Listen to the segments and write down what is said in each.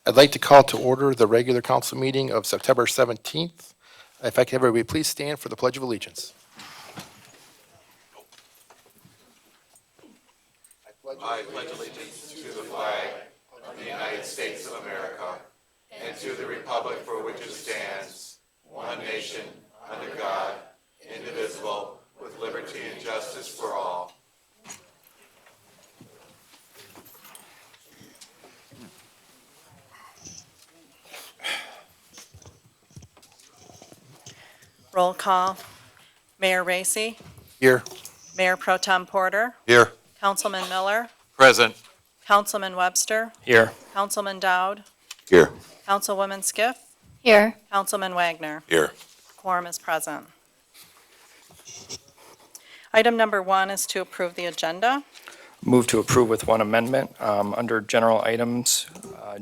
I'd like to call to order the regular council meeting of September 17th. If I could, everybody please stand for the Pledge of Allegiance. I pledge allegiance to the flag of the United States of America and to the republic for which it stands, one nation, under God, indivisible, with liberty and justice for all. Roll call. Mayor Racy, Here. Mayor Pro Tem Porter, Here. Councilman Miller, Present. Councilman Webster, Here. Councilman Dowd, Here. Councilwoman Skiff, Here. Councilman Wagner. Here. Quorum is present. Item number 1 is to approve the agenda. Move to approve with one amendment. Under general items,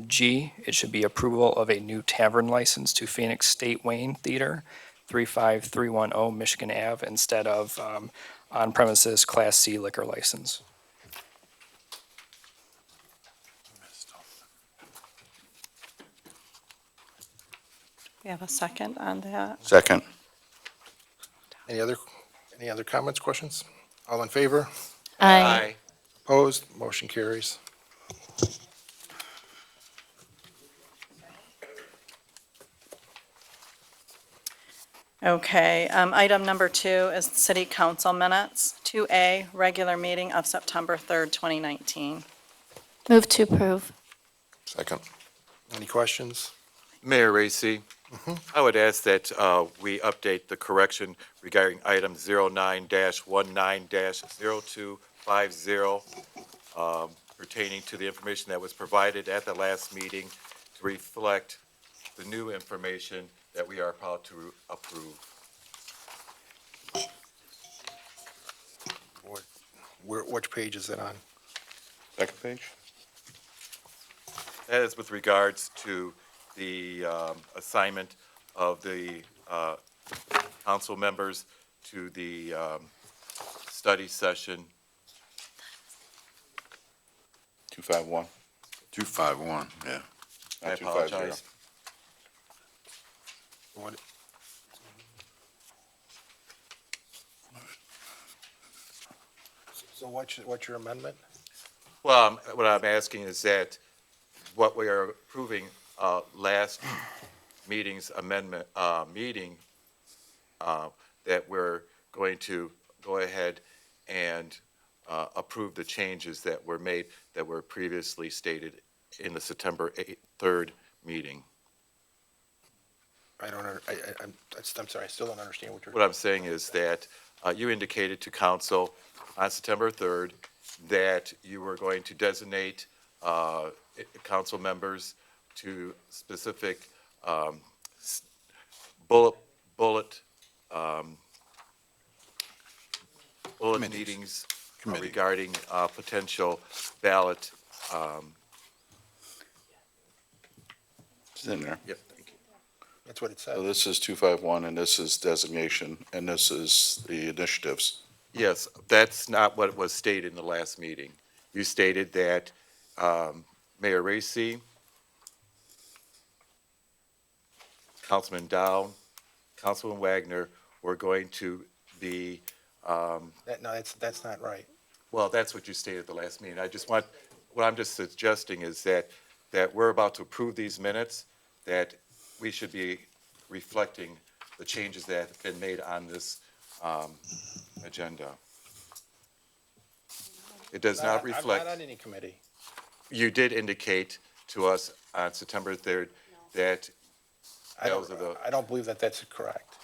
G, it should be approval of a new tavern license to Phoenix State Wayne Theater, 35310 Michigan Ave, instead of on-premises Class C liquor license. We have a second on that. Second. Any other comments, questions? All in favor? Aye. Opposed? Motion carries. Okay, item number 2 is city council minutes. 2A, regular meeting of September 3rd, 2019. Move to approve. Second. Any questions? Mayor Racy, I would ask that we update the correction regarding item 09-19-0250 pertaining to the information that was provided at the last meeting to reflect the new information that we are about to approve. Which page is it on? Second page. That is with regards to the assignment of the council members to the study session. 251. 251, yeah. I Not 250. apologize. What- So what's your amendment? Well, what I'm asking is that what we are approving last meeting's amendment, that we're going to go ahead and approve the changes that were made that were previously stated in the September 3rd meeting. I'm sorry, I still don't understand what you're. What I'm saying is that you indicated to council on September 3rd that you were going to designate council members to specific bullet meetings regarding potential ballot. It's in there. Yep, thank you. That's what it says. So this is 251, and this is designation, and this is the initiatives. Yes, that's not what was stated in the last meeting. You stated that Mayor Racy, Councilman Dow, Councilman Wagner were going to be, No, that's not right. well, that's what you stated at the last meeting. What I'm just suggesting is that we're about to approve these minutes, that we should be reflecting the changes that have been made on this agenda. It does not reflect. I'm not on any committee. You did indicate to us on September 3rd that I those are the, don't believe that that's correct.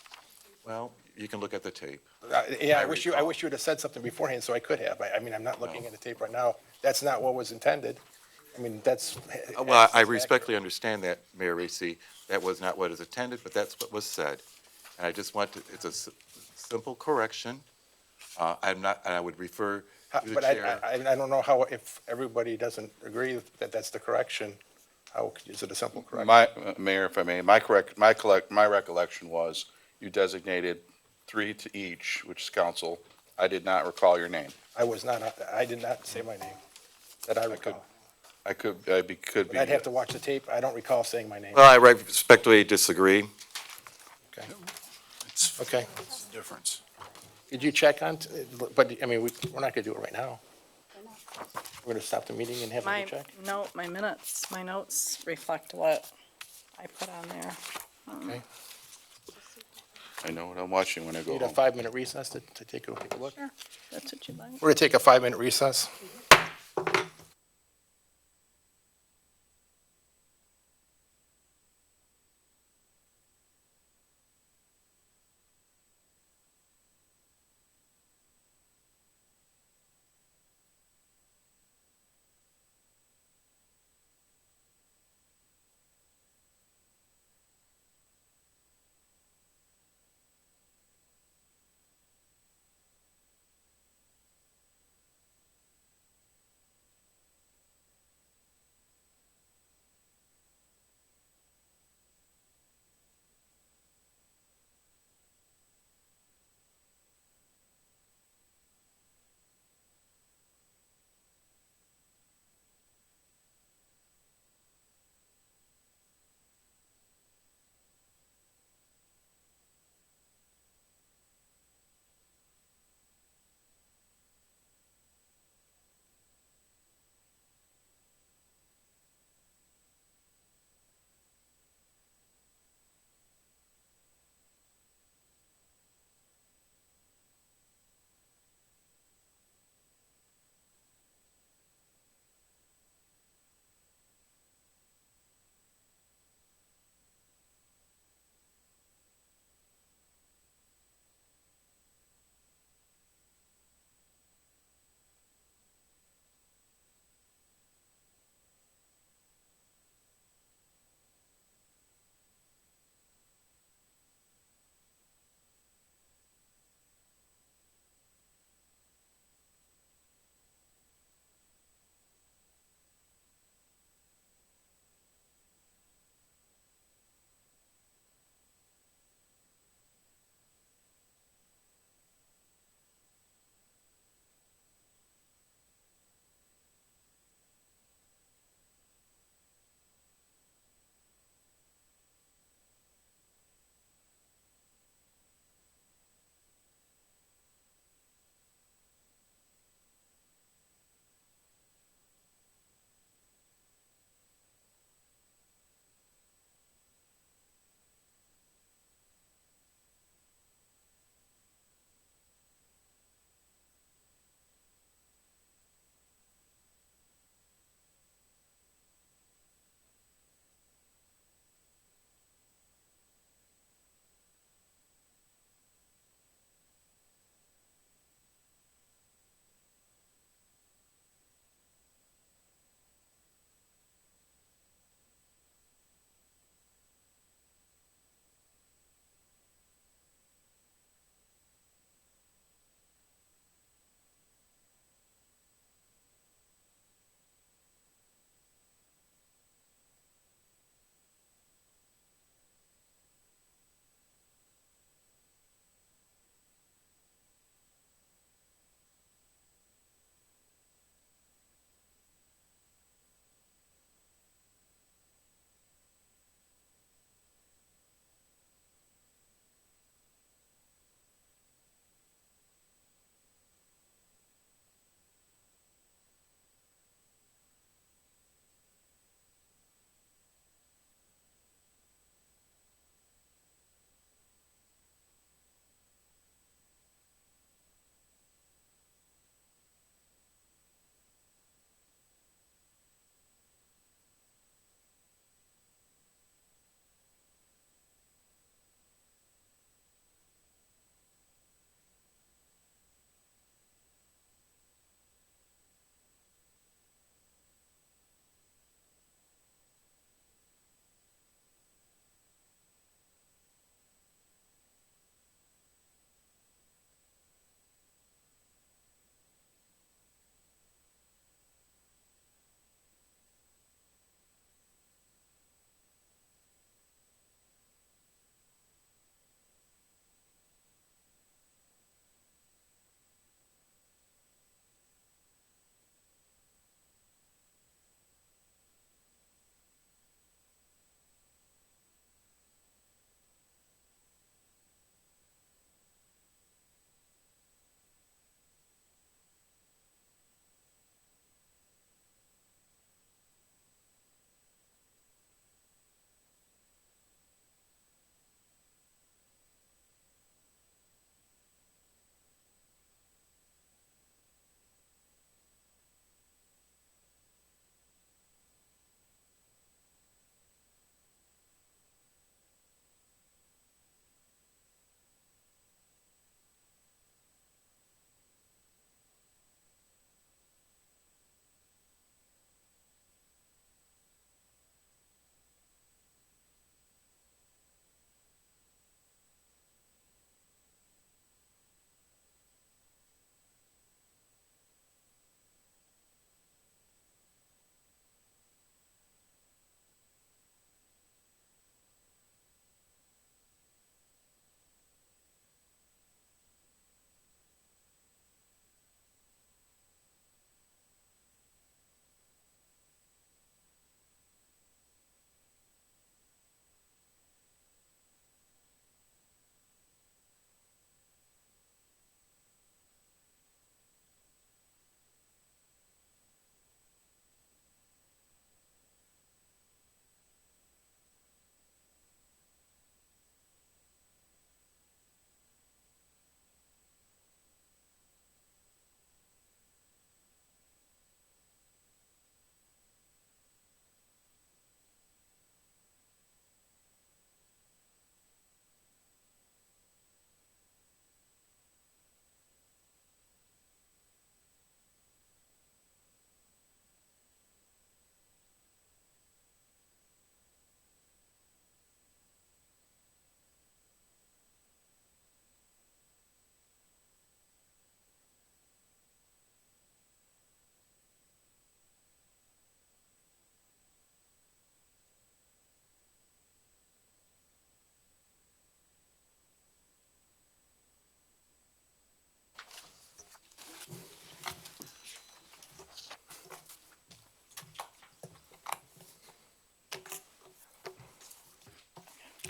well, you can look at the tape. Yeah, I I wish you would have said something beforehand so I could have. I mean, I'm not looking at the tape right now. That's not what was intended. I mean, that's. Well, I respectfully understand that, Mayor Racy, that was not what is intended, but that's what was said. And I just want to, it's a simple correction. I'm not, and I would refer to the But chair. I don't know how, if everybody doesn't agree that that's the correction, how, is it a simple correction? Mayor, if I may, my recollection was you designated 3 to each, which is council. I did not recall your name. I did not say my name, that I recall. Could be. I'd have to watch the tape. I don't recall saying my name. Well, I respectfully disagree. Okay. It's the difference. Did you check on, but, I mean, we're not gonna do it right now. We're gonna stop the meeting and have them My check? my notes reflect what I put on there. Okay. I know what I'm watching when I go Need a home. 5-minute recess to take a look? Sure, that's what you'd like. We're gonna take a 5-minute recess.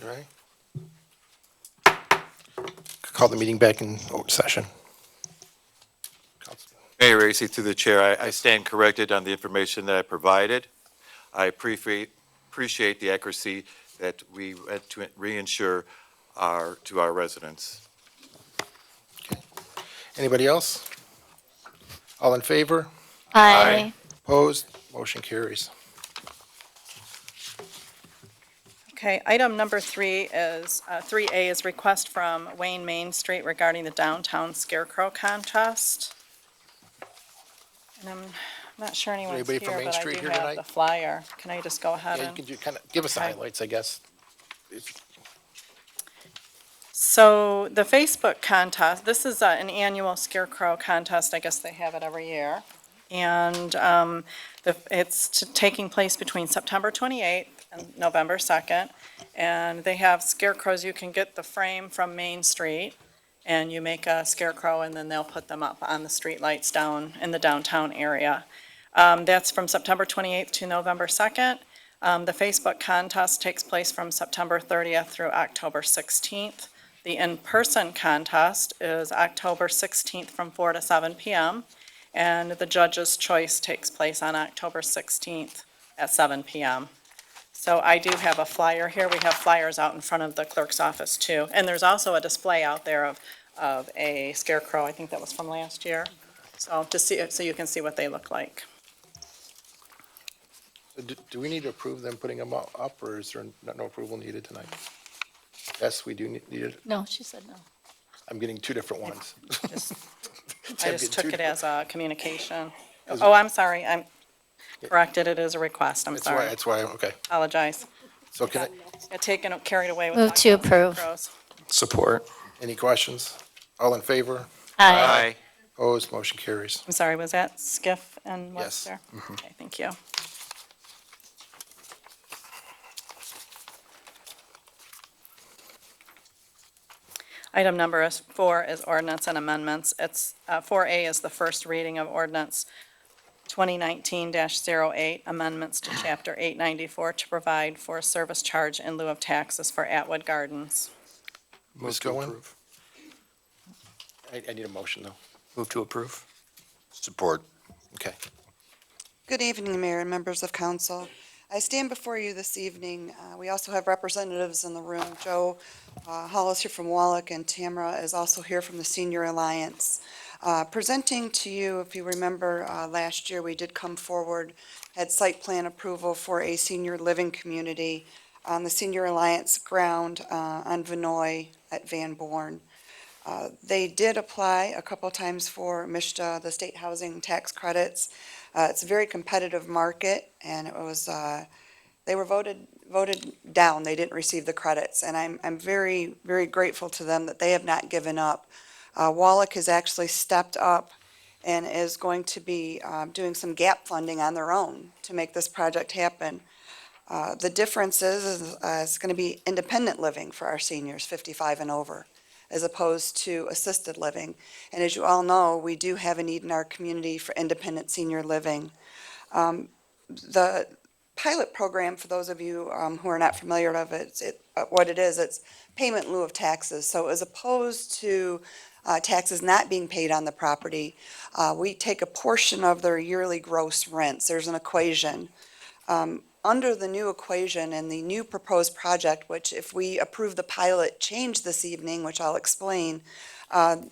All right. Call the meeting back in session. Mayor Racy, through the chair, I stand corrected on the information that I provided. I appreciate the accuracy that we went to reinsure to our residents. Anybody else? All in favor? Aye. Opposed? Motion carries. Okay, item number 3A is request from Wayne Main Street regarding the downtown scarecrow contest. And I'm not sure anyone's Anybody from here, Main but I Street do here have tonight? the flyer. Can I just go ahead Yeah, you and? can do, kind of, give us the Okay. highlights, I guess. So the Facebook contest, this is an annual scarecrow contest. I guess they have it every year. And it's taking place between September 28th and November 2nd. And they have scarecrows. You can get the frame from Main Street, and you make a scarecrow, and then they'll put them up on the streetlights down in the downtown area. That's from September 28th to November 2nd. The Facebook contest takes place from September 30th through October 16th. The in-person contest is October 16th from 4 to 7 p.m., and the judge's choice takes place on October 16th at 7 p.m. So I do have a flyer here. We have flyers out in front of the clerk's office, too. And there's also a display out there of a scarecrow. I think that was from last year. So to see it, so you can see what they look like. Do we need to approve them putting them up, or is there no approval needed tonight? Yes, we do need it. No, she said no. I'm getting two different ones. I just took it as a communication. Oh, I'm sorry. I'm corrected. It is a request. I'm sorry. That's why, okay. Apologize. So can I, Got carried away with. Move to talking about approve. scarecrows. Support. any questions? All in favor? Aye. Opposed? Motion carries. I'm sorry, was that Skiff and Yes. Webster? Okay, thank you. Item number 4 is ordinance and amendments. It's, 4A is the first reading of ordinance 2019-08, amendments to Chapter 894 to provide for a service charge in lieu of taxes for Atwood Gardens. Ms. Cohen? I need a motion, though. Move to approve. Support. Okay. Good evening, Mayor and members of council. I stand before you this evening. We also have representatives in the room. Joe Hall is here from Wallach, and Tamara is also here from the Senior Alliance. Presenting to you, if you remember, last year we did come forward, had site plan approval for a senior living community on the Senior Alliance ground on Vinoy at Van Born. They did apply a couple times for MSHDA, the state housing tax credits. It's a very competitive market, and it was, they were voted down. They didn't receive the credits, and I'm very, very grateful to them that they have not given up. Wallach has actually stepped up and is going to be doing some gap funding on their own to make this project happen. The difference is it's going to be independent living for our seniors, 55 and over, as opposed to assisted living. And as you all know, we do have a need in our community for independent senior living. The pilot program, for those of you who are not familiar with it, what it is, it's payment in lieu of taxes. So as opposed to taxes not being paid on the property, we take a portion of their yearly gross rents. There's an equation. Under the new equation and the new proposed project, which if we approve the pilot change this evening, which I'll explain,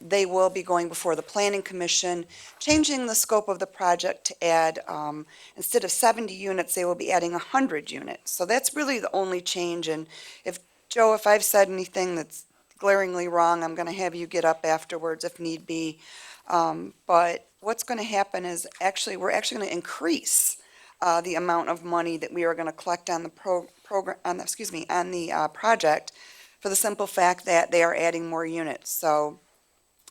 they will be going before the Planning Commission, changing the scope of the project to add, instead of 70 units, they will be adding 100 units. So that's really the only change. And if, Joe, if I've said anything that's glaringly wrong, I'm going to have you get up afterwards if need be. But what's going to happen is we're actually going to increase the amount of money that we are going to collect on the project, for the simple fact that they are adding more units. So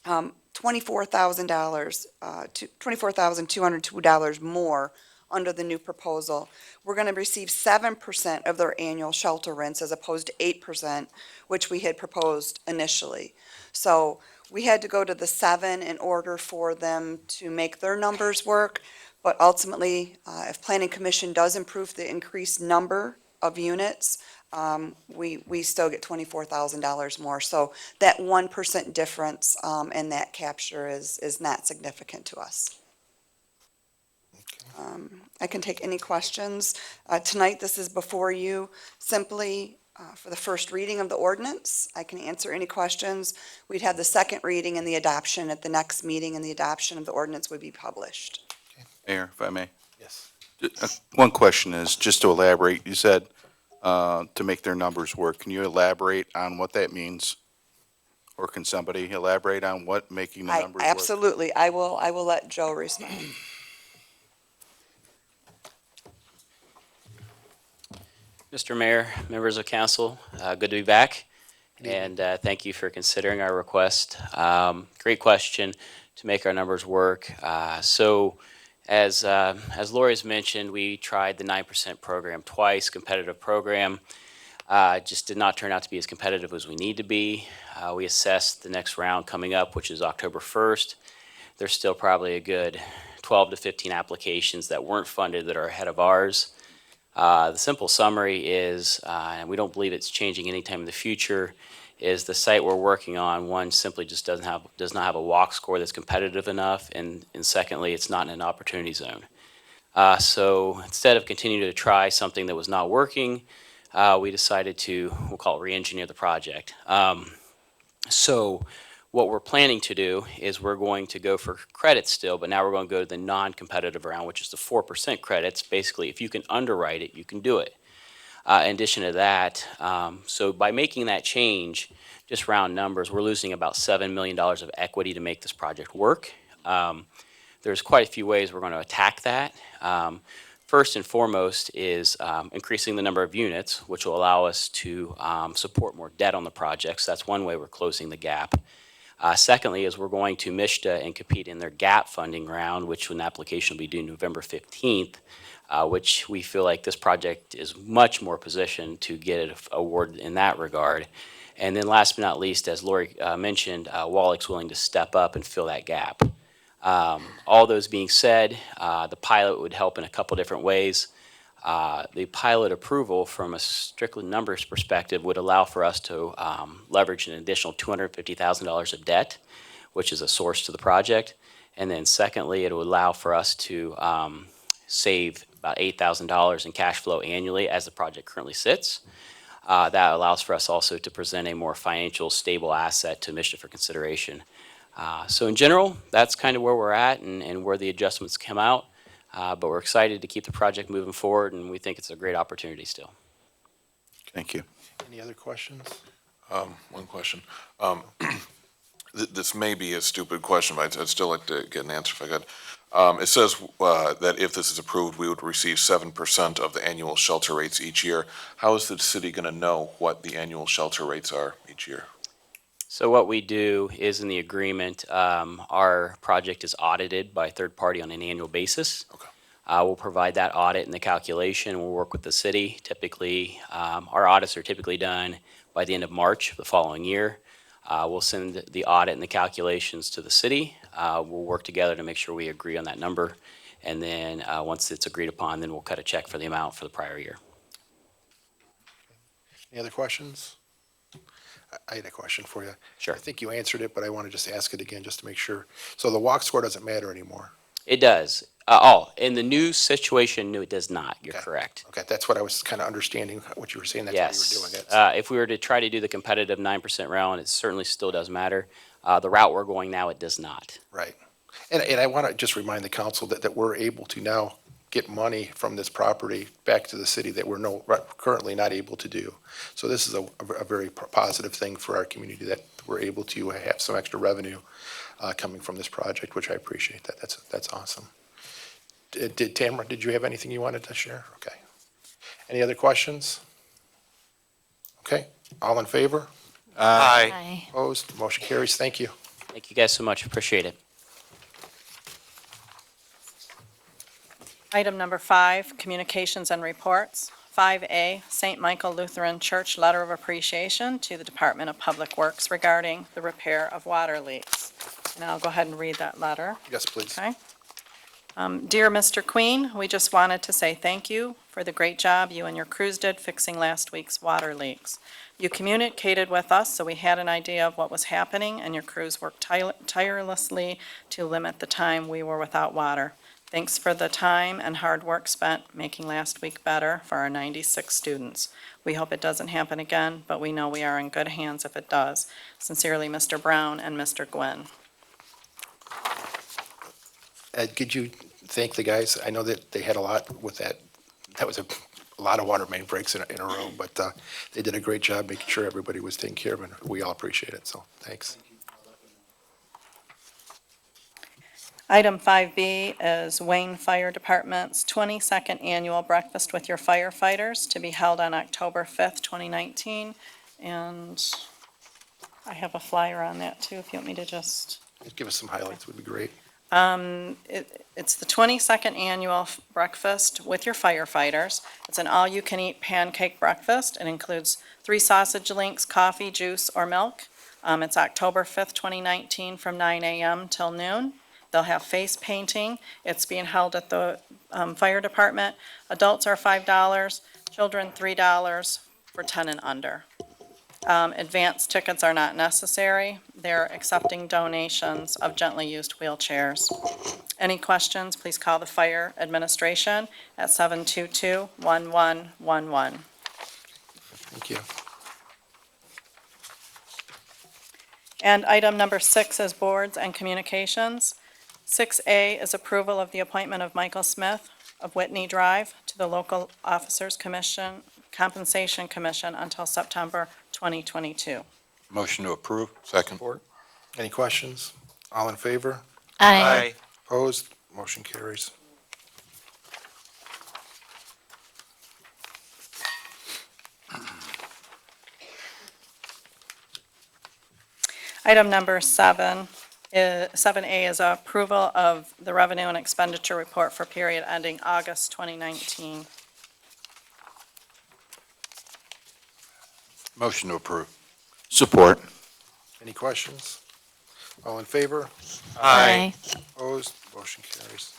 $24,000, $24,202 more under the new proposal. We're going to receive 7% of their annual shelter rents as opposed to 8%, which we had proposed initially. So we had to go to the 7 in order for them to make their numbers work. But ultimately, if Planning Commission does improve the increased number of units, we still get $24,000 more. So that 1% difference in that capture is not significant to us. I can take any questions. Tonight, this is before you simply for the first reading of the ordinance. I can answer any questions. We'd have the second reading and the adoption at the next meeting, and the adoption of the ordinance would be published. Mayor, if I may. Yes. One question is, just to elaborate, you said to make their numbers work. Can you elaborate on what that means? Or can somebody elaborate on what making the numbers work? Absolutely. I will let Joe respond. Mr. Mayor, members of council, good to be back, and thank you for considering our request. Great question to make our numbers work. So, as Lori has mentioned, we tried the 9% program twice, competitive program. Just did not turn out to be as competitive as we need to be. We assessed the next round coming up, which is October 1st. There's still probably a good 12 to 15 applications that weren't funded that are ahead of ours. The simple summary is, and we don't believe it's changing anytime in the future, is the site we're working on, one, simply just does not have a walk score that's competitive enough, and secondly, it's not in an opportunity zone. So instead of continuing to try something that was not working, we decided to, we'll call it re-engineer the project. So what we're planning to do is we're going to go for credits still, but now we're going to go to the non-competitive round, which is the 4% credits. Basically, if you can underwrite it, you can do it. In addition to that, so by making that change, just round numbers, we're losing about $7 million of equity to make this project work. There's quite a few ways we're going to attack that. First and foremost is increasing the number of units, which will allow us to support more debt on the project. So that's one way we're closing the gap. Secondly is we're going to MSHDA and compete in their gap funding round, which an application will be due November 15th, which we feel like this project is much more positioned to get an award in that regard. And then last but not least, as Lori mentioned, Wallach's willing to step up and fill that gap. All those being said, the pilot would help in a couple different ways. The pilot approval from a strictly numbers perspective would allow for us to leverage an additional $250,000 of debt, which is a source to the project. And then secondly, it would allow for us to save about $8,000 in cash flow annually as the project currently sits. That allows for us also to present a more financial stable asset to MSHDA for consideration. So in general, that's kind of where we're at and where the adjustments come out. But we're excited to keep the project moving forward, and we think it's a great opportunity still. Thank you. Any other questions? One question. This may be a stupid question, but I'd still like to get an answer if I could. It says that if this is approved, we would receive 7% of the annual shelter rates each year. How is the city going to know what the annual shelter rates are each year? So what we do is in the agreement, our project is audited by a third party on an annual basis. Okay. We'll provide that audit and the calculation. We'll work with the city. Typically, our audits are typically done by the end of March of the following year. We'll send the audit and the calculations to the city. We'll work together to make sure we agree on that number. And then once it's agreed upon, then we'll cut a check for the amount for the prior year. Any other questions? I had a question for you. Sure. I think you answered it, but I want to just ask it again just to make sure. So the walk score doesn't matter anymore? It does. In the new situation, no, it does not. You're Okay. correct. Okay, that's what I was kind of understanding, what you were saying, that's Yes. what you were doing. If we were to try to do the competitive 9% round, it certainly still does matter. The route we're going now, it does not. Right. And I want to just remind the council that we're able to now get money from this property back to the city that we're currently not able to do. So this is a very positive thing for our community, that we're able to have some extra revenue coming from this project, which I appreciate that. That's awesome. Tamara, did you have anything you wanted to share? Okay. Any other questions? Okay, all in favor? Aye. Aye. Opposed? Motion carries. Thank you. Thank you guys so much. Appreciate it. Item number 5, communications and reports. 5A, St. Michael Lutheran Church Letter of Appreciation to the Department of Public Works regarding the repair of water leaks. And I'll go ahead and read that letter. Yes, please. Okay. Dear Mr. Queen, we just wanted to say thank you for the great job you and your crews did fixing last week's water leaks. You communicated with us, so we had an idea of what was happening, and your crews worked tirelessly to limit the time we were without water. Thanks for the time and hard work spent making last week better for our 96 students. We hope it doesn't happen again, but we know we are in good hands if it does. Sincerely, Mr. Brown and Mr. Gwynn. Ed, could you thank the guys? I know that they had a lot with that. That was a lot of water main breaks in a row, but they did a great job making sure everybody was taken care of, and we all appreciate it, so thanks. Item 5B is Wayne Fire Department's 22nd Annual Breakfast with Your Firefighters to be held on October 5th, 2019. And I have a flyer on that too, if you want me to just... Give us some highlights, would be great. It's the 22nd Annual Breakfast with Your Firefighters. It's an all-you-can-eat pancake breakfast. It includes 3 sausage links, coffee, juice, or milk. It's October 5th, 2019, from 9 a.m. till noon. They'll have face painting. It's being held at the fire department. Adults are $5, children $3 for 10 and under. Advanced tickets are not necessary. They're accepting donations of gently used wheelchairs. Any questions, please call the fire administration at 722-1111. Thank you. And item number 6 is boards and communications. 6A is approval of the appointment of Michael Smith of Whitney Drive to the Local Officers Commission, Compensation Commission until September 2022. Motion to approve. Second. Support. Any questions? All in favor? Aye. Opposed? Motion carries. Item number 7, 7A is approval of the revenue and expenditure report for period ending August 2019. Motion to approve. Support. Any questions? All in favor? Aye. Opposed? Motion carries.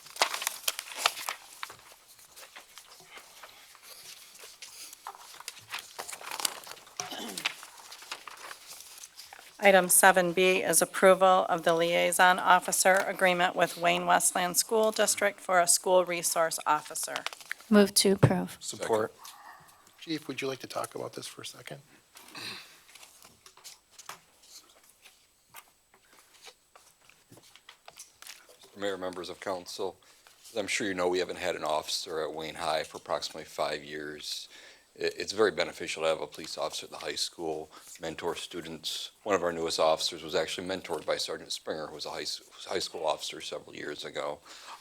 Item 7B is approval of the liaison officer agreement with Wayne Westland School District for a school resource officer. Move to approve. Support. Chief, would you like to talk about this for a second? Mayor, members of council, as I'm sure you know, we haven't had an officer at Wayne High for approximately 5 years. It's very beneficial to have a police officer at the high school, mentor students. One of our newest officers was actually mentored by Sergeant Springer, who was a high school officer several years ago.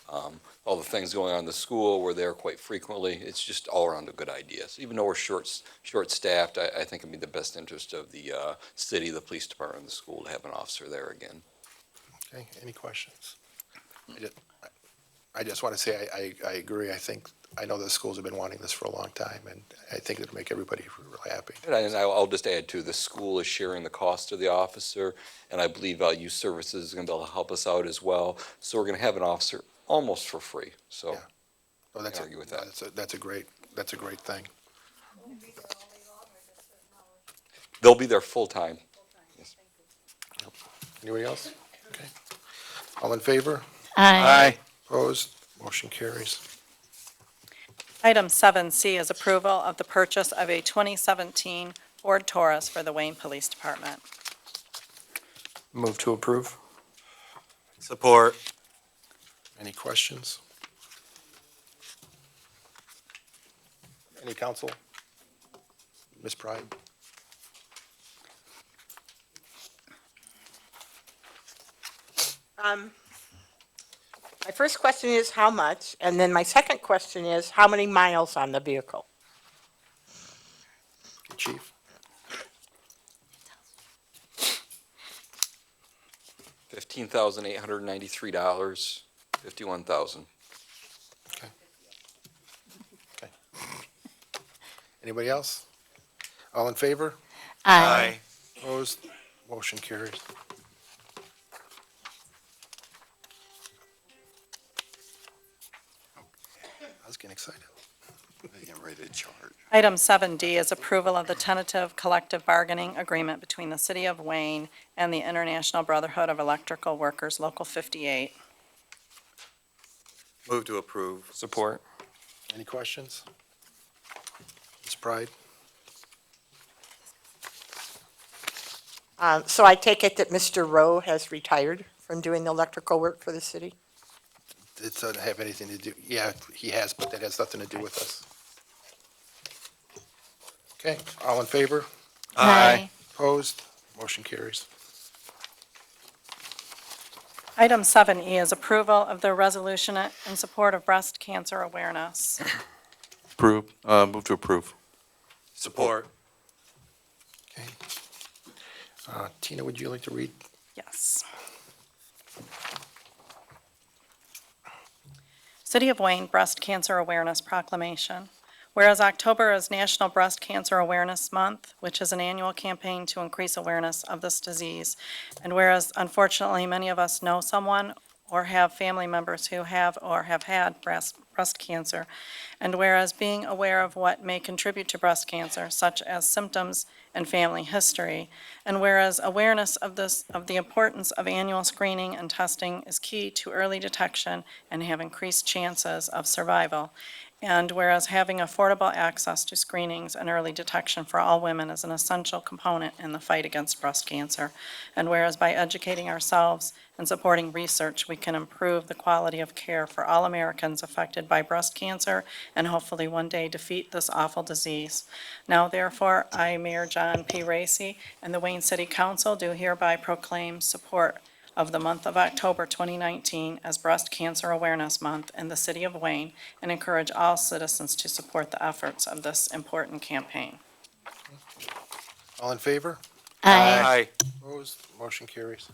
All the things going on in the school, we're there quite frequently. It's just all around a good idea. So even though we're short-staffed, I think it'd be the best interest of the city, the police department, and the school to have an officer there again. Okay, any questions? I just want to say I agree. I know the schools have been wanting this for a long time, and I think it'll make everybody really happy. And I'll just add too, the school is sharing the cost of the officer, and I believe youth services is going to be able to help us out as well. So we're going to have an officer almost for free. So Yeah. Oh, that's Can't argue with that. That's a great thing. they'll be there full-time. Anybody else? Okay. All in favor? Aye. Opposed? Motion carries. Item 7C is approval of the purchase of a 2017 Ford Taurus for the Wayne Police Department. Move to approve. Support. Any questions? Any counsel? Ms. Pride? My first question is how much, and then my second question is how many miles on the vehicle? Chief? $15,893, 51,000. Okay. Anybody else? All in favor? Aye. Opposed? Motion carries. I was getting excited. Get ready to charge. Item 7D is approval of the tentative collective bargaining agreement between the City of Wayne and the International Brotherhood of Electrical Workers, Local 58. Move to approve. Support. Any questions? Ms. Pride? So I take it that Mr. Rowe has retired from doing the electrical work for the city? It doesn't have anything to do, yeah, he has, but that has nothing to do with us. Okay, all in favor? Aye. Opposed? Motion carries. Item 7E is approval of the resolution in support of breast cancer awareness. Approve, move to approve. Support. Okay. Tina, would you like to read? Yes. City of Wayne Breast Cancer Awareness Proclamation. Whereas October is National Breast Cancer Awareness Month, which is an annual campaign to increase awareness of this disease. And whereas unfortunately many of us know someone or have family members who have or have had breast cancer. And whereas being aware of what may contribute to breast cancer, such as symptoms and family history, and whereas awareness of the importance of annual screening and testing is key to early detection and have increased chances of survival. And whereas having affordable access to screenings and early detection for all women is an essential component in the fight against breast cancer. And whereas by educating ourselves and supporting research, we can improve the quality of care for all Americans affected by breast cancer and hopefully one day defeat this awful disease. Now therefore, I, Mayor John P. Racy, and the Wayne City Council do hereby proclaim support of the month of October 2019 as Breast Cancer Awareness Month in the City of Wayne and encourage all citizens to support the efforts of this important campaign. All in favor? Aye. Opposed? Motion carries.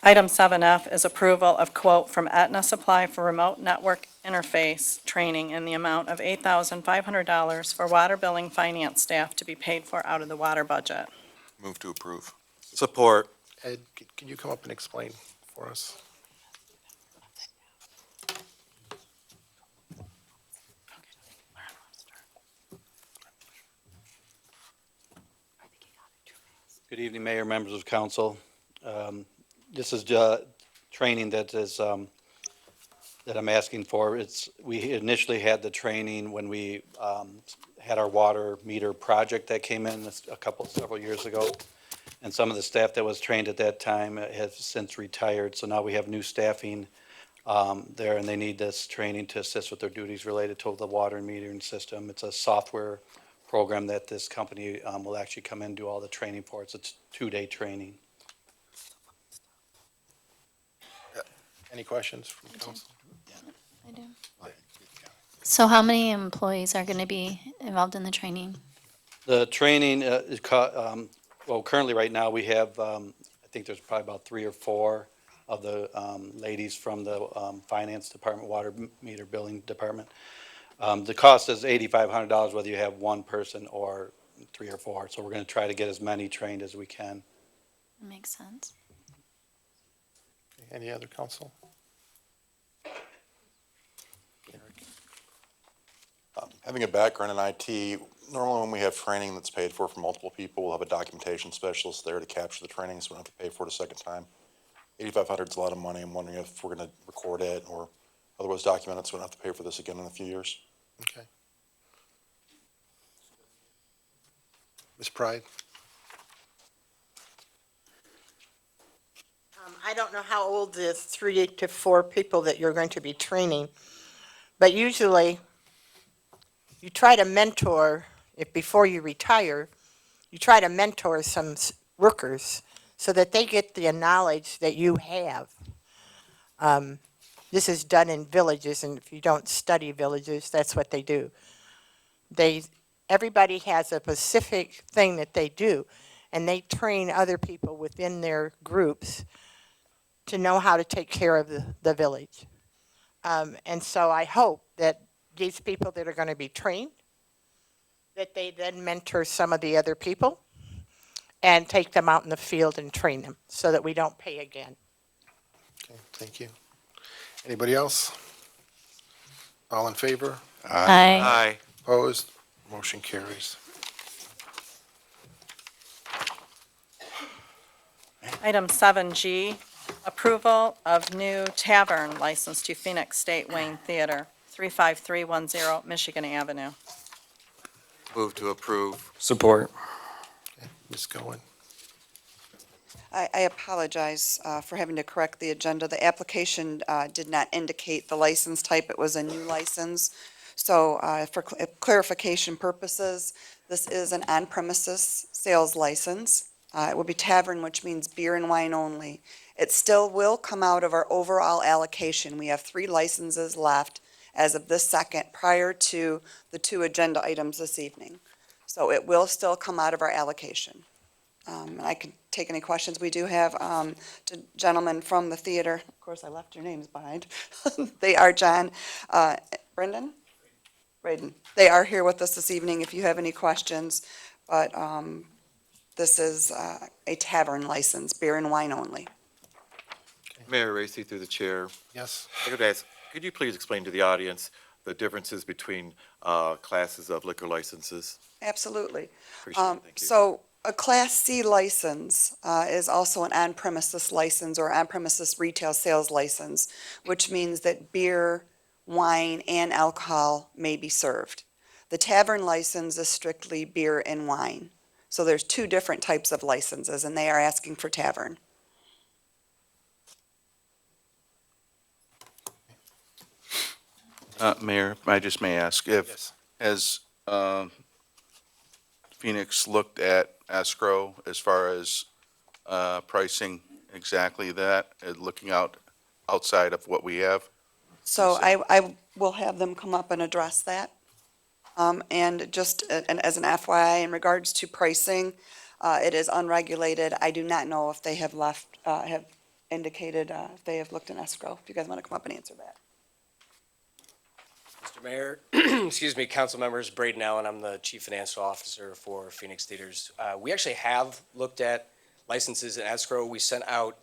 Item 7F is approval of quote from Aetna Supply for remote network interface training in the amount of $8,500 for water billing finance staff to be paid for out of the water budget. Move to approve. Support. Ed, can you come up and explain for us? Good evening, Mayor, members of council. This is training that that I'm asking for. We initially had the training when we had our water meter project that came in several years ago. And some of the staff that was trained at that time has since retired. So now we have new staffing there, and they need this training to assist with their duties related to the water and metering system. It's a software program that this company will actually come in and do all the training for. It's a 2-day training. Any questions from council? I do. So how many employees are going to be involved in the training? The training, well, currently right now we have, I think there's probably about 3 or 4 of the ladies from the finance department, water meter billing department. The cost is $8,500 whether you have one person or 3 or 4. So we're going to try to get as many trained as we can. Makes sense. Any other council? Having a background in IT, normally when we have training that's paid for multiple people, we'll have a documentation specialist there to capture the training, so we don't have to pay for it a second time. $8,500 is a lot of money. I'm wondering if we're going to record it or otherwise document it, so we don't have to pay for this again in a few years. Okay. Ms. Pride? I don't know how old the 3 to 4 people that you're going to be training, but usually you try to mentor, if before you retire, you try to mentor some workers so that they get the knowledge that you have. This is done in villages, and if you don't study villages, that's what they do. Everybody has a specific thing that they do, and they train other people within their groups to know how to take care of the village. And so I hope that these people that are going to be trained, that they then mentor some of the other people and take them out in the field and train them so that we don't pay again. Okay, thank you. Anybody else? All in favor? Aye. Opposed? Motion carries. Item 7G, approval of new tavern license to Phoenix State Wayne Theater, 35310 Michigan Avenue. Move to approve. Support. Ms. Cohen? I apologize for having to correct the agenda. The application did not indicate the license type. It was a new license. So for clarification purposes, this is an on-premises sales license. It will be tavern, which means beer and wine only. It still will come out of our overall allocation. We have 3 licenses left as of this second, prior to the 2 agenda items this evening. So it will still come out of our allocation. And I can take any questions. We do have gentlemen from the theater. Of course, I left your names behind. They are John, Brendan? Braden. They are here with us this evening if you have any questions. But this is a tavern license, beer and wine only. Mayor Racy, through the chair. Yes? I could ask, could you please explain to the audience the differences between classes of liquor licenses? Absolutely. Appreciate it, thank you. So a Class C license is also an on-premises license or on-premises retail sales license, which means that beer, wine, and alcohol may be served. The tavern license is strictly beer and wine. So there's 2 different types of licenses, and they are asking for tavern. Mayor, I just may ask if, Yes. has Phoenix looked at escrow as far as pricing exactly that, looking outside of what we have? So I will have them come up and address that. And just as an FYI, in regards to pricing, it is unregulated. I do not know if they have have indicated if they have looked in escrow. If you guys want to come up and answer that. Mr. Mayor, excuse me, council members, Braden Allen, I'm the Chief Financial Officer for Phoenix Theaters. We actually have looked at licenses in escrow. We sent out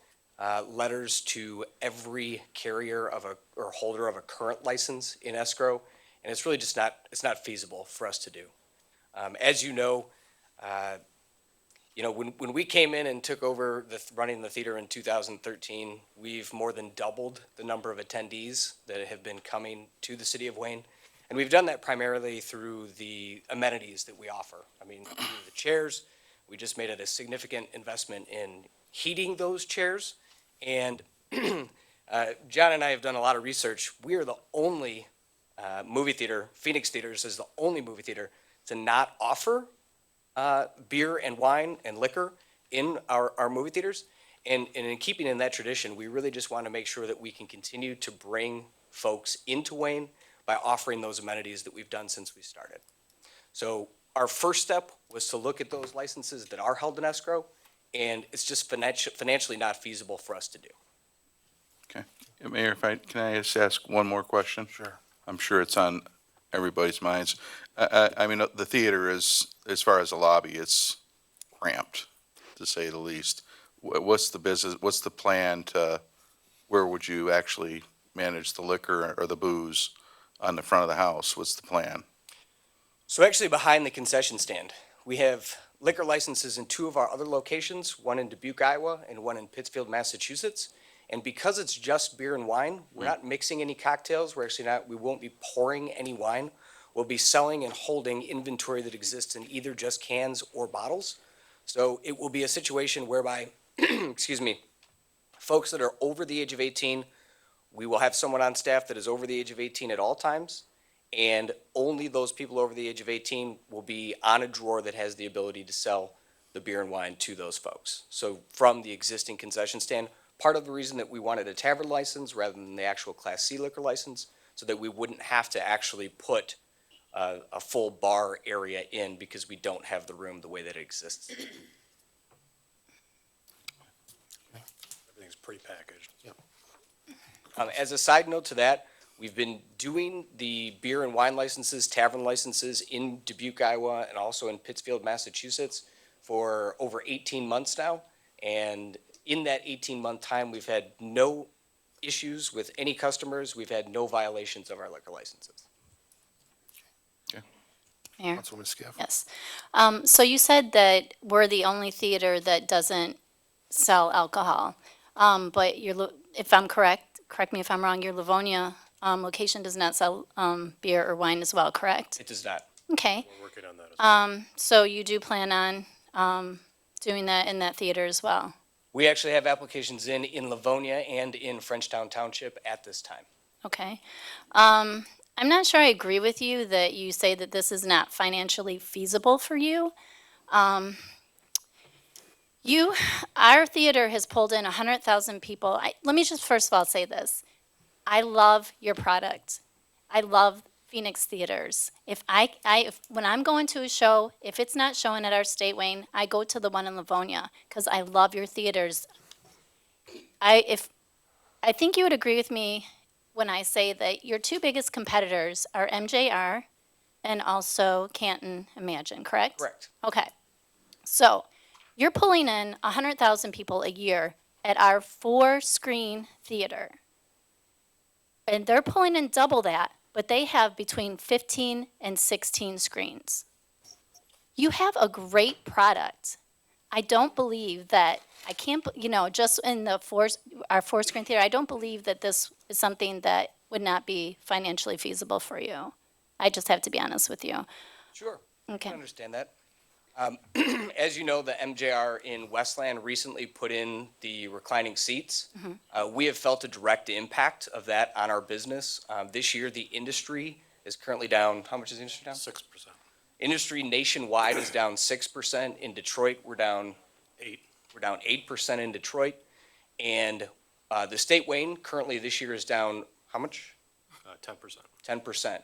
letters to every carrier or holder of a current license in escrow, and it's really just not feasible for us to do. As you know, when we came in and took over running the theater in 2013, we've more than doubled the number of attendees that have been coming to the city of Wayne. And we've done that primarily through the amenities that we offer. I mean, through the chairs, we just made a significant investment in heating those chairs. And John and I have done a lot of research. We are the only movie theater, Phoenix Theaters is the only movie theater to not offer beer and wine and liquor in our movie theaters. And in keeping in that tradition, we really just want to make sure that we can continue to bring folks into Wayne by offering those amenities that we've done since we started. So our first step was to look at those licenses that are held in escrow, and it's just financially not feasible for us to do. Okay. Mayor, can I just ask one more question? Sure. I'm sure it's on everybody's minds. I mean, the theater is, as far as the lobby, it's cramped, to say the least. What's the business, what's the plan where would you actually manage the liquor or the booze on the front of the house? What's the plan? So actually behind the concession stand, we have liquor licenses in 2 of our other locations, one in Dubuque, Iowa, and one in Pittsfield, Massachusetts. And because it's just beer and wine, we're not mixing any cocktails. We won't be pouring any wine. We'll be selling and holding inventory that exists in either just cans or bottles. So it will be a situation whereby, excuse me, folks that are over the age of 18, we will have someone on staff that is over the age of 18 at all times. And only those people over the age of 18 will be on a drawer that has the ability to sell the beer and wine to those folks. So from the existing concession stand, part of the reason that we wanted a tavern license rather than the actual Class C liquor license, so that we wouldn't have to actually put a full bar area in because we don't have the room the way that it exists. Everything's prepackaged. As a side note to that, we've been doing the beer and wine licenses, tavern licenses in Dubuque, Iowa, and also in Pittsfield, Massachusetts for over 18 months now. And in that 18-month time, we've had no issues with any customers. We've had no violations of our liquor licenses. Mayor? Councilwoman Skiff. Yes. So you said that we're the only theater that doesn't sell alcohol. But if I'm correct me if I'm wrong, your Livonia location does not sell beer or wine as well, correct? It does not. Okay. We're working on that. So you do plan on doing that in that theater as well? We actually have applications in Livonia and in Frenchtown Township at this time. Okay. I'm not sure I agree with you that you say that this is not financially feasible for you. Our theater has pulled in 100,000 people. Let me just first of all say this. I love your product. I love Phoenix theaters. If when I'm going to a show, if it's not showing at our State Wayne, I go to the one in Livonia because I love your theaters. I think you would agree with me when I say that your two biggest competitors are MJR and also Canton Imagine, correct? Correct. Okay. So you're pulling in 100,000 people a year at our 4-screen theater. And they're pulling in double that, but they have between 15 and 16 screens. You have a great product. I don't believe that, just in our 4-screen theater, I don't believe that this is something that would not be financially feasible for you. I just have to be honest with you. Sure. Okay. I understand that. As you know, the MJR in Westland recently put in the reclining seats. We have felt a direct impact of that on our business. This year, the industry is currently down, how much is the industry down? 6%. Industry nationwide is down 6%. In Detroit, we're down 8%. We're down 8% in Detroit. And the State Wayne currently this year is down how much? 10%. 10%.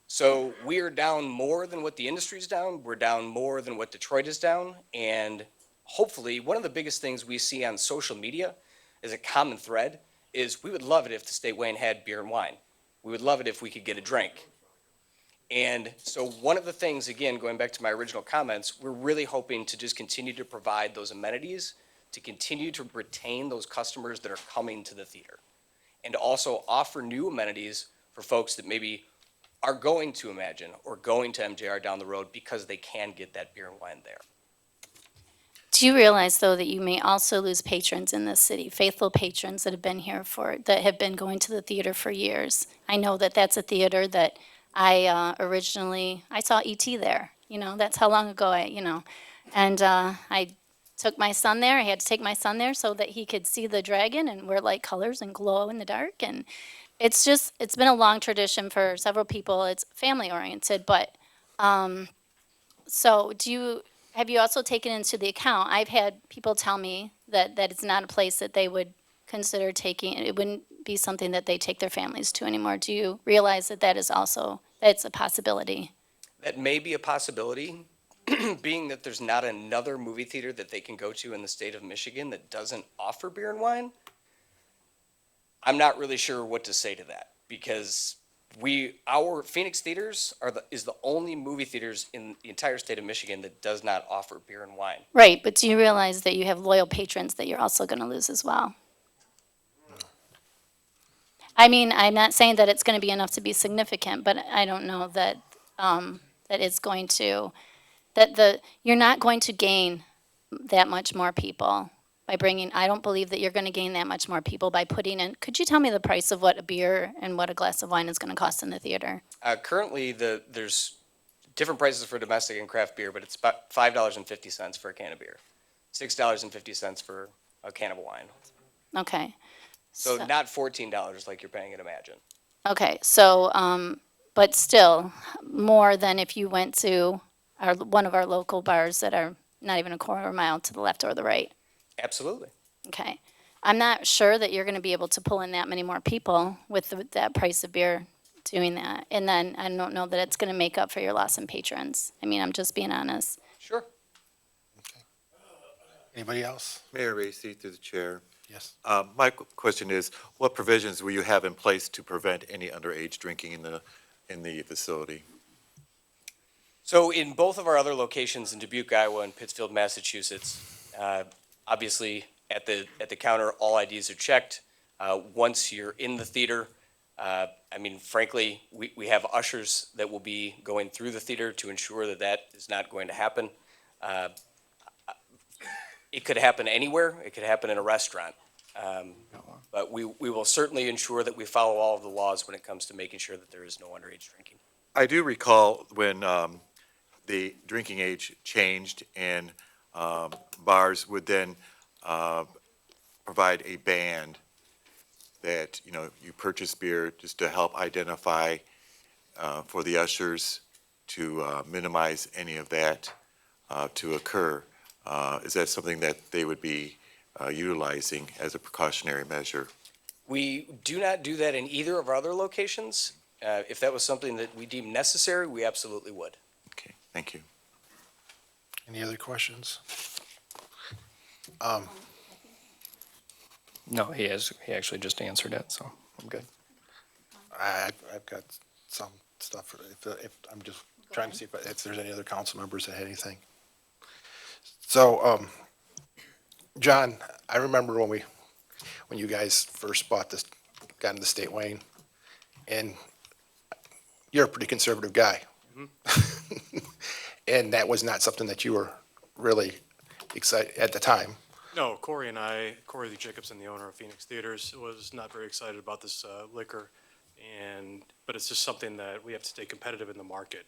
So we are down more than what the industry's down. We're down more than what Detroit is down. And hopefully, one of the biggest things we see on social media as a common thread is we would love it if the State Wayne had beer and wine. We would love it if we could get a drink. And so one of the things, again, going back to my original comments, we're really hoping to just continue to provide those amenities, to continue to retain those customers that are coming to the theater, and to also offer new amenities for folks that maybe are going to Imagine or going to MJR down the road because they can get that beer and wine there. Do you realize, though, that you may also lose patrons in this city, faithful patrons that have been here that have been going to the theater for years? I know that that's a theater that I saw E.T. there. That's how long ago and I took my son there. I had to take my son there so that he could see the dragon and wear light colors and glow in the dark. And it's been a long tradition for several people. It's family oriented, but so have you also taken into the account? I've had people tell me that it's not a place that they would consider taking. It wouldn't be something that they take their families to anymore. Do you realize that's a possibility? That may be a possibility, being that there's not another movie theater that they can go to in the state of Michigan that doesn't offer beer and wine. I'm not really sure what to say to that because our Phoenix theaters is the only movie theaters in the entire state of Michigan that does not offer beer and wine. Right, but do you realize that you have loyal patrons that you're also going to lose as well? I mean, I'm not saying that it's going to be enough to be significant, but I don't know that it's going to, you're not going to gain that much more people by I don't believe that you're going to gain that much more people by putting in, could you tell me the price of what a beer and what a glass of wine is going to cost in the theater? Currently, there's different prices for domestic and craft beer, but it's about $5.50 for a can of beer, $6.50 for a can of wine. Okay. So not $14 like you're paying at Imagine. Okay, so, but still, more than if you went to one of our local bars that are not even a quarter mile to the left or the right. Absolutely. Okay. I'm not sure that you're going to be able to pull in that many more people with that price of beer doing that. And then I don't know that it's going to make up for your loss in patrons. I mean, I'm just being honest. Sure. Anybody else? Mayor Racy, through the chair. Yes. My question is, what provisions will you have in place to prevent any underage drinking in the facility? So in both of our other locations in Dubuque, Iowa, and Pittsfield, Massachusetts, obviously at the counter, all IDs are checked. Once you're in the theater, I mean, frankly, we have ushers that will be going through the theater to ensure that that is not going to happen. It could happen anywhere. It could happen in a restaurant. But we will certainly ensure that we follow all of the laws when it comes to making sure that there is no underage drinking. I do recall when the drinking age changed and bars would then provide a band that, you know, you purchase beer just to help identify for the ushers to minimize any of that to occur. Is that something that they would be utilizing as a precautionary measure? We do not do that in either of our other locations. If that was something that we deemed necessary, we absolutely would. Okay, thank you. Any other questions? No, he actually just answered it, so I'm good. I've got some stuff, if I'm just trying to see if there's any other council members that had anything. So, John, I remember when you guys first got into State Wayne, and you're a pretty conservative guy. And that was not something that you were really excited at the time. No, Corey Lee Jacobson, the owner of Phoenix Theaters, was not very excited about this liquor, but it's just something that we have to stay competitive in the market.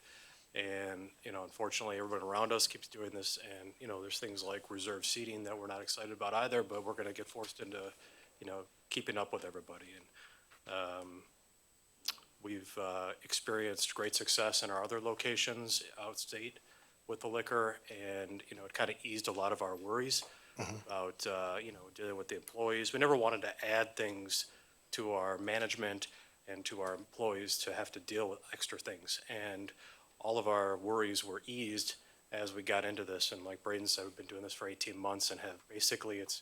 And, you know, unfortunately, everyone around us keeps doing this, and, you know, there's things like reserved seating that we're not excited about either, but we're going to get forced into, you know, keeping up with everybody. And we've experienced great success in our other locations outstate with the liquor, and, you know, it kind of eased a lot of our worries about, you know, dealing with the employees. We never wanted to add things to our management and to our employees to have to deal with extra things. And all of our worries were eased as we got into this. And like Braden said, we've been doing this for 18 months and have basically, it's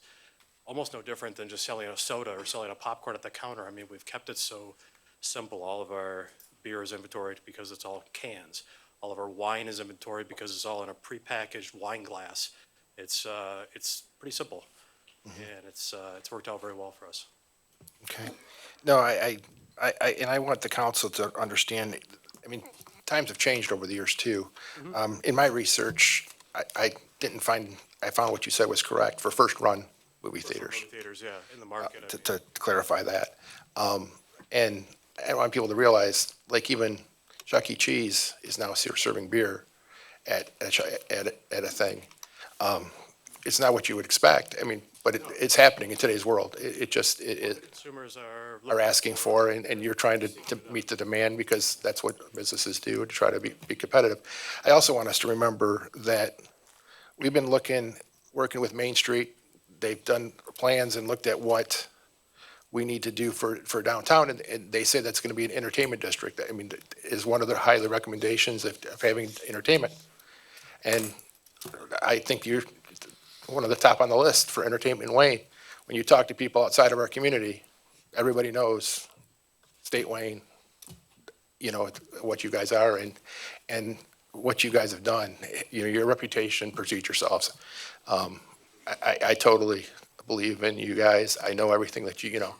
almost no different than just selling a soda or selling a popcorn at the counter. I mean, we've kept it so simple. All of our beer is inventoried because it's all cans. All of our wine is inventoried because it's all in a prepackaged wine glass. It's pretty simple, and it's worked out very well for us. Okay. No, I want the council to understand, I mean, times have changed over the years too. In my research, I found what you said was correct for first run movie theaters. Movie theaters, yeah, in the market. To clarify that. And I want people to realize, like even Chuck E. Cheese is now serving beer at a thing. It's not what you would expect. I mean, but it's happening in today's world. Consumers are asking for, and you're trying to meet the demand because that's what businesses do, to try to be competitive. I also want us to remember that we've been working with Main Street. They've done plans and looked at what we need to do for downtown, and they say that's going to be an entertainment district. I mean, is one of the highly recommendations of having entertainment. And I think you're one of the top on the list for entertainment in Wayne. When you talk to people outside of our community, everybody knows State Wayne, you know, what you guys are and what you guys have done. You know, your reputation precedes yourselves. I totally believe in you guys. I know everything that you know.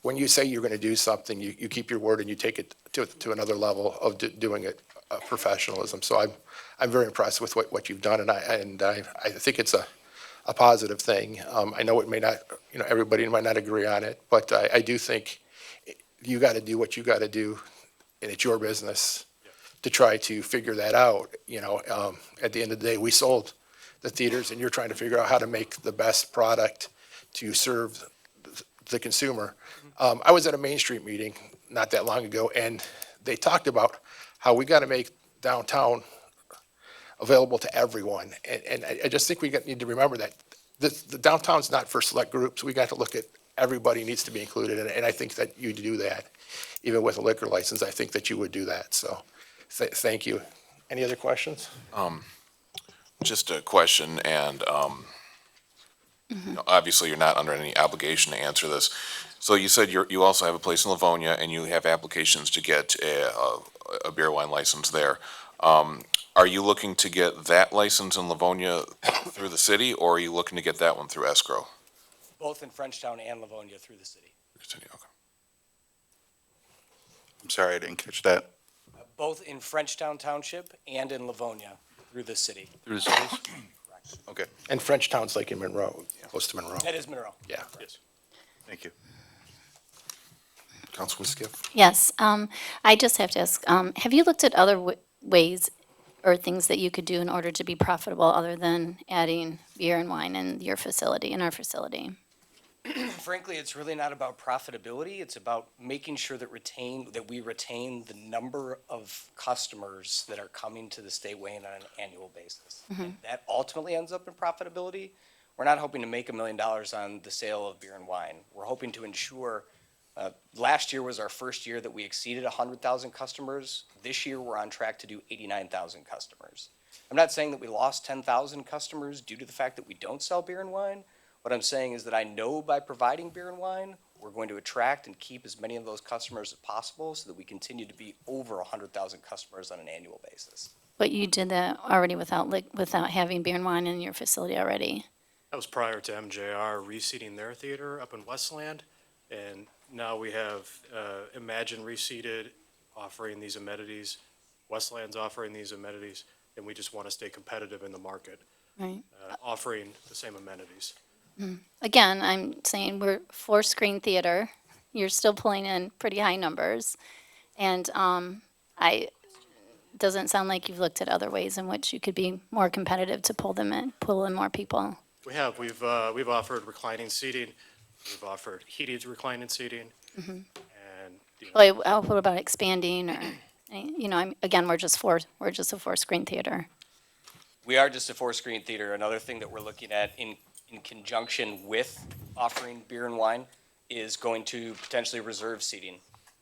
When you say you're going to do something, you keep your word and you take it to another level of doing it professionalism. So I'm very impressed with what you've done, and I think it's a positive thing. I know it may not, you know, everybody might not agree on it, but I do think you got to do what you got to do, and it's your business to try to figure that out. You know, at the end of the day, we sold the theaters, and you're trying to figure out how to make the best product to serve the consumer. I was at a Main Street meeting not that long ago, and they talked about how we got to make downtown available to everyone. And I just think we need to remember that the downtown's not for select groups. We got to look at everybody needs to be included, and I think that you do that. Even with a liquor license, I think that you would do that. So thank you. Any other questions? Just a question, and you know, obviously you're not under any obligation to answer this. So you said you also have a place in Livonia, and you have applications to get a beer wine license there. Are you looking to get that license in Livonia through the city, or are you looking to get that one through escrow? Both in Frenchtown and Livonia through the city. Okay. I'm sorry, I didn't catch that. Both in Frenchtown Township and in Livonia through the city. Through the cities? Okay, And Frenchtown's like in Monroe, close to Monroe. That is Monroe. Yeah. thank you. Councilman Skiff? Yes, I just have to ask, have you looked at other ways or things that you could do in order to be profitable other than adding beer and wine in your facility, in our facility? Frankly, it's really not about profitability. It's about making sure that we retain the number of customers that are coming to the State Wayne on an annual basis. And that ultimately ends up in profitability. We're not hoping to make $1 million on the sale of beer and wine. We're hoping to ensure, last year was our first year that we exceeded 100,000 customers. This year, we're on track to do 89,000 customers. I'm not saying that we lost 10,000 customers due to the fact that we don't sell beer and wine. What I'm saying is that I know by providing beer and wine, we're going to attract and keep as many of those customers as possible so that we continue to be over 100,000 customers on an annual basis. But you did that already without having beer and wine in your facility already. That was prior to MJR reseating their theater up in Westland. And now we have Imagine reseated, offering these amenities. Westland's offering these amenities, and we just want to stay competitive in the market, Right. offering the same amenities. Again, I'm saying we're 4-screen theater. You're still pulling in pretty high numbers. And doesn't sound like you've looked at other ways in which you could be more competitive to pull in more people. We have, we've offered reclining seating, we've offered heated reclining seating, and, you know, What about expanding or, again, we're just a 4-screen theater. We are just a 4-screen theater. Another thing that we're looking at in conjunction with offering beer and wine is going to potentially reserve seating.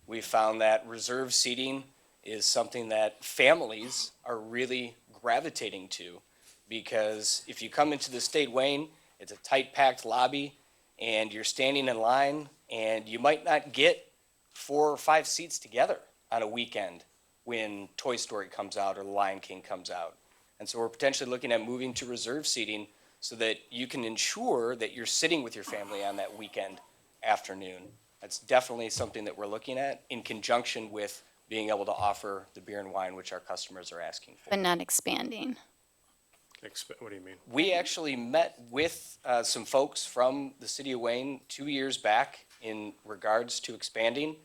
We found that reserve seating is something that families are really gravitating to, because if you come into the State Wayne, it's a tight packed lobby and you're standing in line and you might not get 4 or 5 seats together on a weekend when Toy Story comes out or The Lion King comes out. And so we're potentially looking at moving to reserve seating so that you can ensure that you're sitting with your family on that weekend afternoon. That's definitely something that we're looking at in conjunction with being able to offer the beer and wine, which our customers are asking for. But not expanding. what do you mean? We actually met with some folks from the city of Wayne 2 years back in regards to expanding.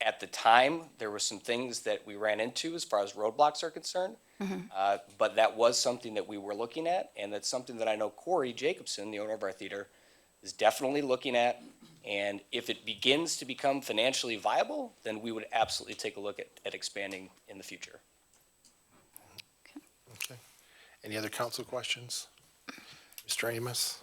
At the time, there were some things that we ran into as far as roadblocks are concerned. But that was something that we were looking at, and that's something that I know Corey Jacobson, the owner of our theater, is definitely looking at. And if it begins to become financially viable, then we would absolutely take a look at expanding in the future. Okay. Any other council questions? Mr. Amos?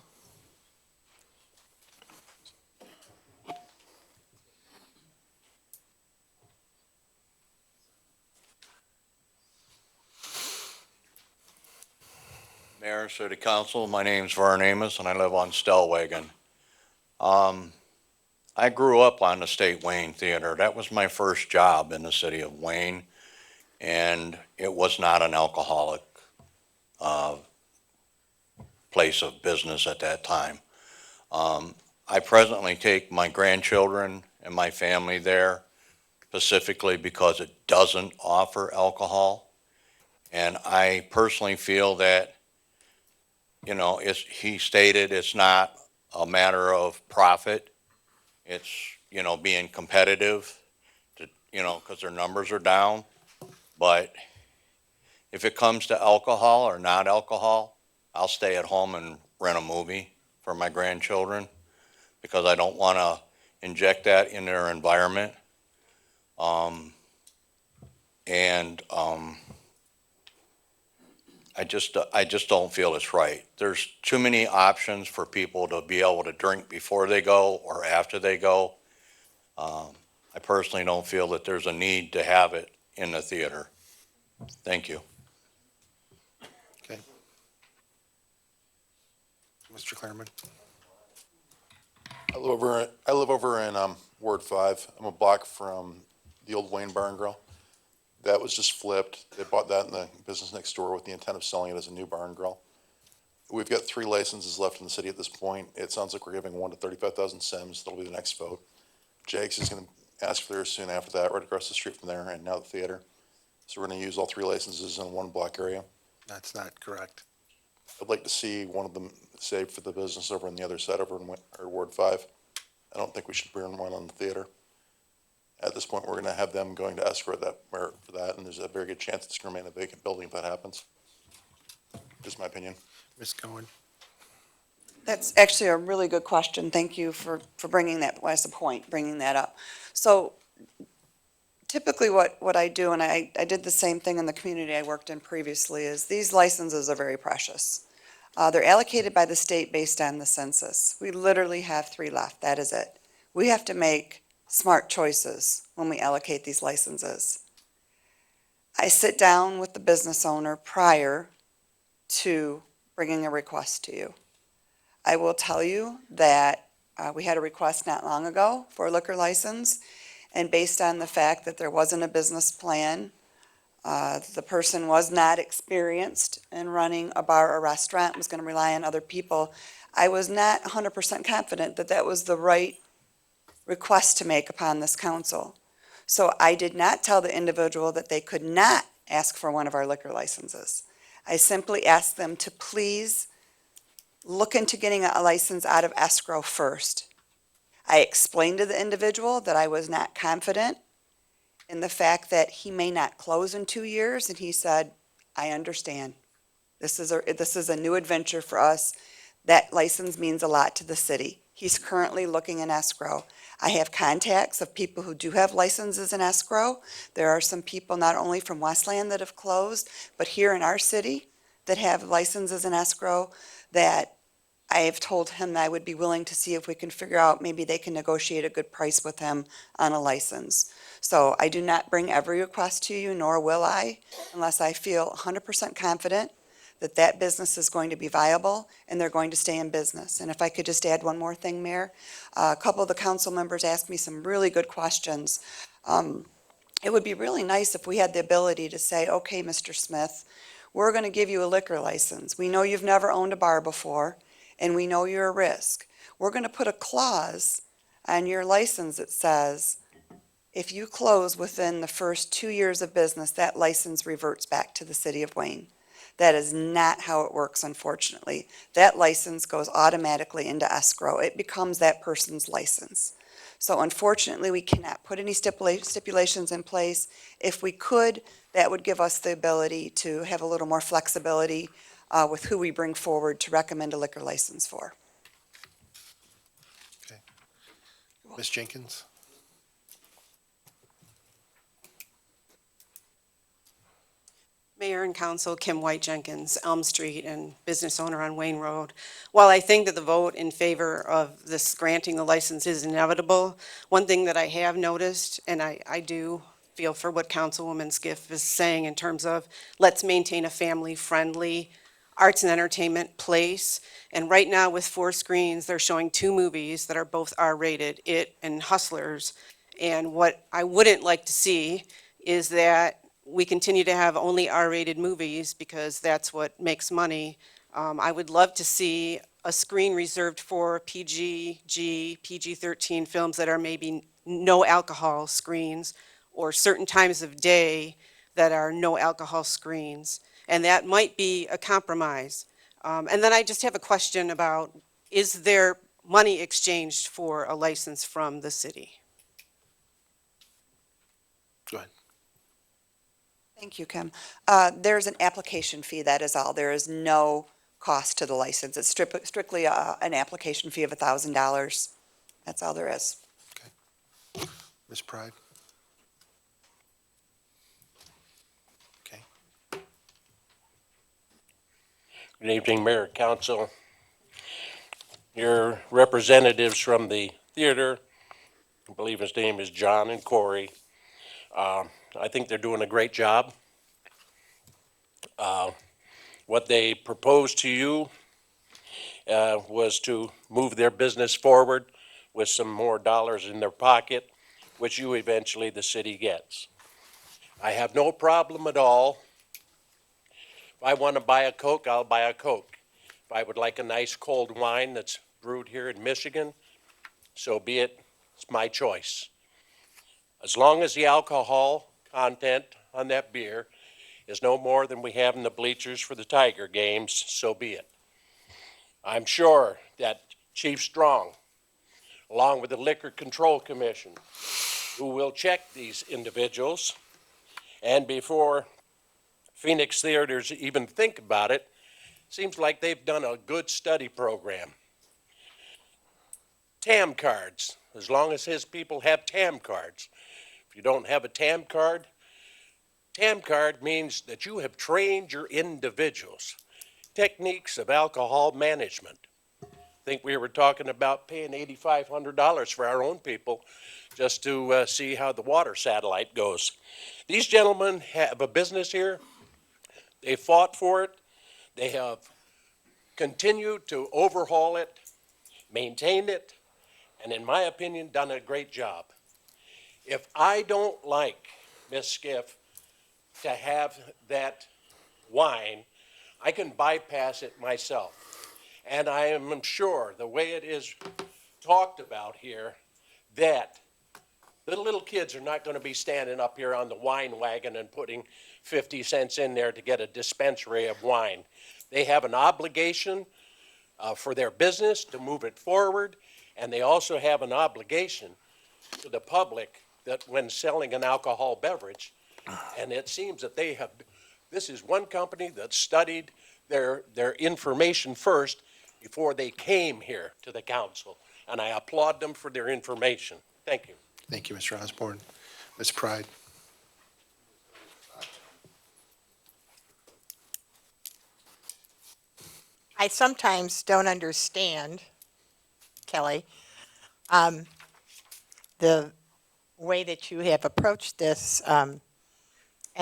Mayor, City Council, my name's Vern Amos, and I live on Stellwagen. I grew up on the State Wayne Theater. That was my first job in the city of Wayne, and it was not an alcoholic place of business at that time. I presently take my grandchildren and my family there specifically because it doesn't offer alcohol. And I personally feel that, you know, he stated it's not a matter of profit. It's, you know, being competitive, to, you know, because their numbers are down. But if it comes to alcohol or not alcohol, I'll stay at home and rent a movie for my grandchildren because I don't want to inject that in their environment. I just don't feel it's right. There's too many options for people to be able to drink before they go or after they go. I personally don't feel that there's a need to have it in the theater. Thank you. Okay. Mr. Claremont? I live over in Ward 5. I'm a block from the old Wayne Bar and Grill. That was just flipped. They bought that in the business next door with the intent of selling it as a new bar and grill. we've got 3 licenses left in the city at this point. It sounds like we're giving one to 35,000 Sims. That'll be the next vote. Jake's is going to ask for theirs soon after that, right across the street from there, and now the theater. So we're going to use all 3 licenses in one block area. That's not correct. I'd like to see one of them saved for the business over on the other side over in Ward 5. I don't think we should burn one on the theater. At this point, we're going to have them going to escrow that, for that, and there's a very good chance it's going to remain a vacant building if that happens. Just my opinion. Ms. Cohen? That's actually a really good question. Thank you for bringing that, as a point, bringing that up. So typically what I do, and I did the same thing in the community I worked in previously, is these licenses are very precious. They're allocated by the state based on the census. We literally have 3 left. That is it. We have to make smart choices when we allocate these licenses. I sit down with the business owner prior to bringing a request to you. I will tell you that we had a request not long ago for a liquor license, and based on the fact that there wasn't a business plan, the person was not experienced in running a bar or restaurant, was going to rely on other people. I was not 100% confident that that was the right request to make upon this council. So I did not tell the individual that they could not ask for one of our liquor licenses. I simply asked them to please look into getting a license out of escrow first. I explained to the individual that I was not confident in the fact that he may not close in 2 years, and he said, I understand. This is a new adventure for us. That license means a lot to the city. He's currently looking in escrow. I have contacts of people who do have licenses in escrow. There are some people not only from Westland that have closed, but here in our city that have licenses in escrow that I have told him that I would be willing to see if we can figure out, maybe they can negotiate a good price with him on a license. So I do not bring every request to you, nor will I, unless I feel 100% confident that that business is going to be viable and they're going to stay in business. And if I could just add one more thing, Mayor, a couple of the council members asked me some really good questions. It would be really nice if we had the ability to say, okay, Mr. Smith, we're going to give you a liquor license. We know you've never owned a bar before, and we know you're a risk. We're going to put a clause on your license that says, if you close within the first 2 years of business, that license reverts back to the city of Wayne. That is not how it works, unfortunately. That license goes automatically into escrow. It becomes that person's license. So unfortunately, we cannot put any stipulations in place. If we could, that would give us the ability to have a little more flexibility with who we bring forward to recommend a liquor license for. Okay. Ms. Jenkins? Mayor and Council, Kim White Jenkins, Elm Street, and business owner on Wayne Road. While I think that the vote in favor of this granting the license is inevitable, one thing that I have noticed, and I do feel for what Councilwoman Skiff is saying in terms of let's maintain a family-friendly arts and entertainment place. And right now with 4 screens, they're showing 2 movies that are both R-rated, It and Hustlers. And what I wouldn't like to see is that we continue to have only R-rated movies because that's what makes money. I would love to see a screen reserved for PG, PG-13 films that are maybe no alcohol screens, or certain times of day that are no alcohol screens. And that might be a compromise. And then I just have a question about, is there money exchanged for a license from the city? Go ahead. Thank you, Kim. There's an application fee, that is all. There is no cost to the license. It's strictly an application fee of $1,000. That's all there is. Ms. Pride? Okay. Good evening, Mayor, Council. Your representatives from the theater, I believe his name is John and Corey. I think they're doing a great job. What they proposed to you was to move their business forward with some more dollars in their pocket, which you eventually, the city, gets. I have no problem at all. If I want to buy a Coke, I'll buy a Coke. If I would like a nice cold wine that's brewed here in Michigan, so be it. It's my choice. As long as the alcohol content on that beer is no more than we have in the bleachers for the Tiger games, so be it. I'm sure that Chief Strong, along with the Liquor Control Commission, who will check these individuals, and before Phoenix Theaters even think about it, seems like they've done a good study program. TAM cards, as long as his people have TAM cards. If you don't have a TAM card means that you have trained your individuals. Techniques of alcohol management. I think we were talking about paying $8,500 for our own people just to see how the water satellite goes. These gentlemen have a business here. They fought for it. They have continued to overhaul it, maintain it, and in my opinion, done a great job. If I don't like, Miss Skiff, to have that wine, I can bypass it myself. And I am sure the way it is talked about here, that the little kids are not going to be standing up here on the wine wagon and putting 50 cents in there to get a dispensary of wine. They have an obligation for their business to move it forward, and they also have an obligation to the public that when selling an alcohol beverage, and it seems that they have, this is one company that studied their information first before they came here to the council, and I applaud them for their information. Thank you. Thank you, Mr. Osborne. Ms. Pride? I sometimes don't understand, Kelly, the way that you have approached this, and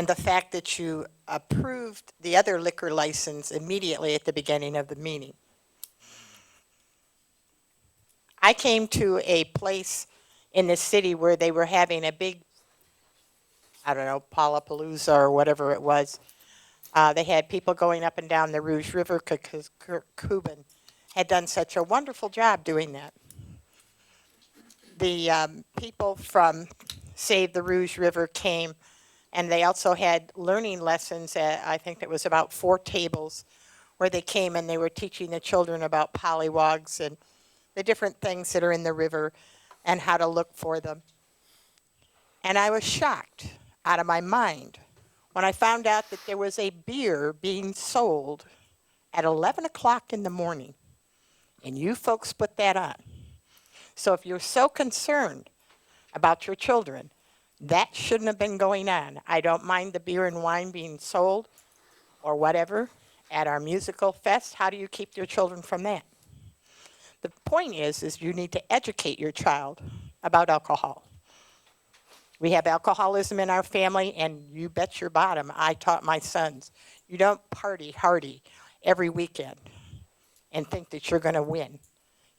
the fact that you approved the other liquor license immediately at the beginning of the meeting. I came to a place in the city where they were having a big, I don't know, Palapalooza or whatever it was. They had people going up and down the Rouge River because Cuban had done such a wonderful job doing that. The people from Save the Rouge River came, and they also had learning lessons at, I think it was about 4 tables, where they came and they were teaching the children about pollywogs and the different things that are in the river and how to look for them. And I was shocked out of my mind when I found out that there was a beer being sold at 11 o'clock in the morning, and you folks put that on. So if you're so concerned about your children, that shouldn't have been going on. I don't mind the beer and wine being sold or whatever at our musical fest. How do you keep your children from that? The point is you need to educate your child about alcohol. We have alcoholism in our family, and you bet your bottom, I taught my sons, you don't party hardy every weekend and think that you're going to win.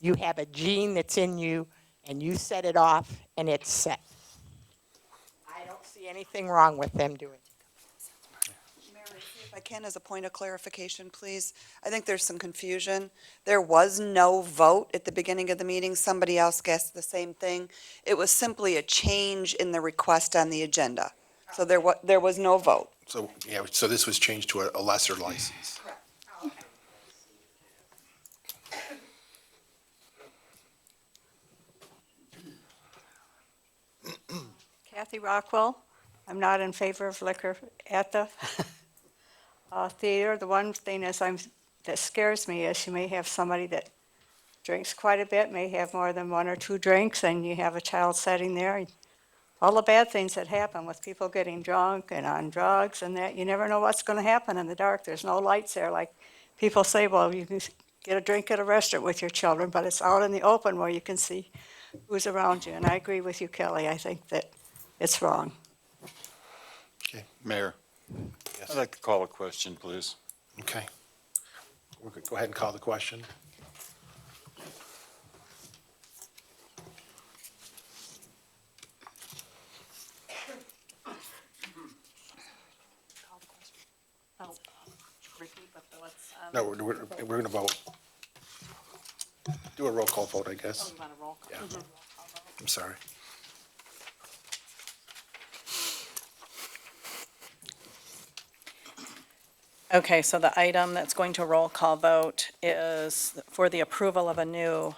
You have a gene that's in you, and you set it off, and it's set. I don't see anything wrong with them doing it. If I can, as a point of clarification, please, I think there's some confusion. There was no vote at the beginning of the meeting. Somebody else guessed the same thing. It was simply a change in the request on the agenda. So there was no vote. So, yeah, so this was changed to a lesser license. Kathy Rockwell. I'm not in favor of liquor at the theater. The one thing that scares me is you may have somebody that drinks quite a bit, may have more than 1 or 2 drinks, and you have a child sitting there. And all the bad things that happen with people getting drunk and on drugs and that, you never know what's going to happen in the dark. There's no lights there. Like people say, well, you can get a drink at a restaurant with your children, but it's out in the open where you can see who's around you. And I agree with you, Kelly. I think that it's wrong. Okay. Mayor, I'd like to call a question, please. Okay. We're good. Go ahead and call the question. Oh, repeat what was No, we're going to vote. Do a roll call vote, I guess. Yeah. I'm sorry. Okay, so the item that's going to roll call vote is for the approval of a new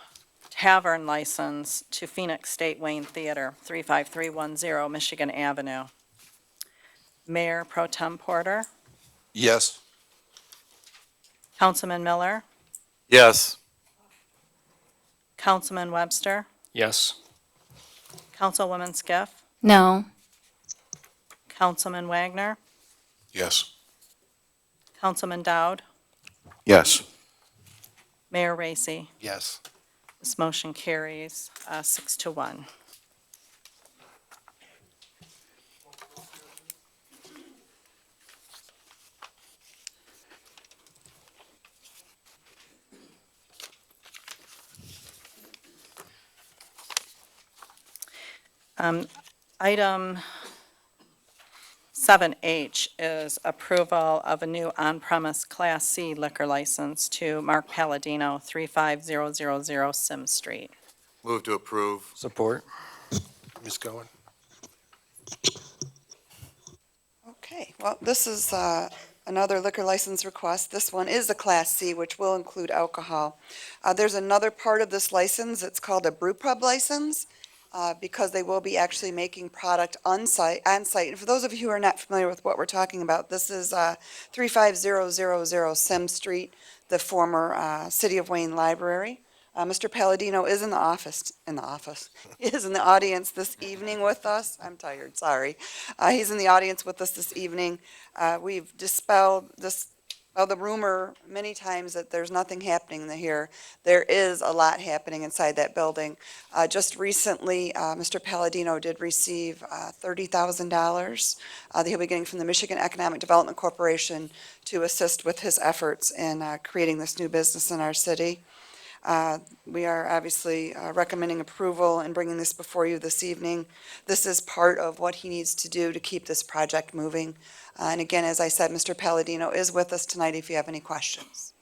tavern license to Phoenix State Wayne Theater, 35310 Michigan Avenue. Mayor Pro Tem Porter, Yes. Councilman Miller, Yes. Councilman Webster, Yes. Councilwoman Skiff, No. Councilman Wagner, Yes. Councilman Dowd, Yes. Mayor Racy. Yes. This motion carries 6-1. Item 7H is approval of a new on-premise Class C liquor license to Mark Palladino, 35000 Sim Street. Move to approve. Support. Ms. Goen? Okay, well, this is another liquor license request. This one is a Class C, which will include alcohol. There's another part of this license, it's called a brew pub license, because they will be actually making product on-site. And for those of you who are not familiar with what we're talking about, this is 35000 Sim Street, the former City of Wayne Library. Mr. Palladino is in the He is in the audience this evening with us. I'm tired, sorry. He's in the audience with us this evening. We've dispelled the rumor many times that there's nothing happening here. There is a lot happening inside that building. Just recently, Mr. Palladino did receive $30,000 that he'll be getting from the Michigan Economic Development Corporation to assist with his efforts in creating this new business in our city. We are obviously recommending approval and bringing this before you this evening. This is part of what he needs to do to keep this project moving. And again, as I said, Mr. Palladino is with us tonight if you have any questions.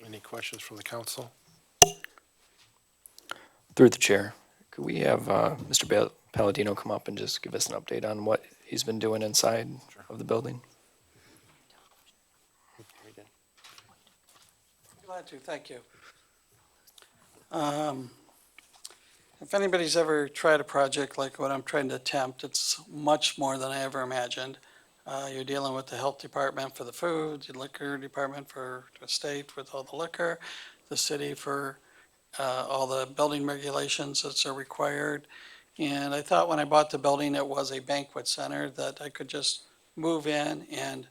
Any questions from the council? Through the chair, could we have Mr. Palladino come up and just give us an update on what he's been doing inside of the building? Glad to, thank you. If anybody's ever tried a project like what I'm trying to attempt, it's much more than I ever imagined. You're dealing with the health department for the food, the liquor department for the state with all the liquor, the city for all the building regulations that are required. And I thought when I bought the building, it was a banquet center that I could just move in and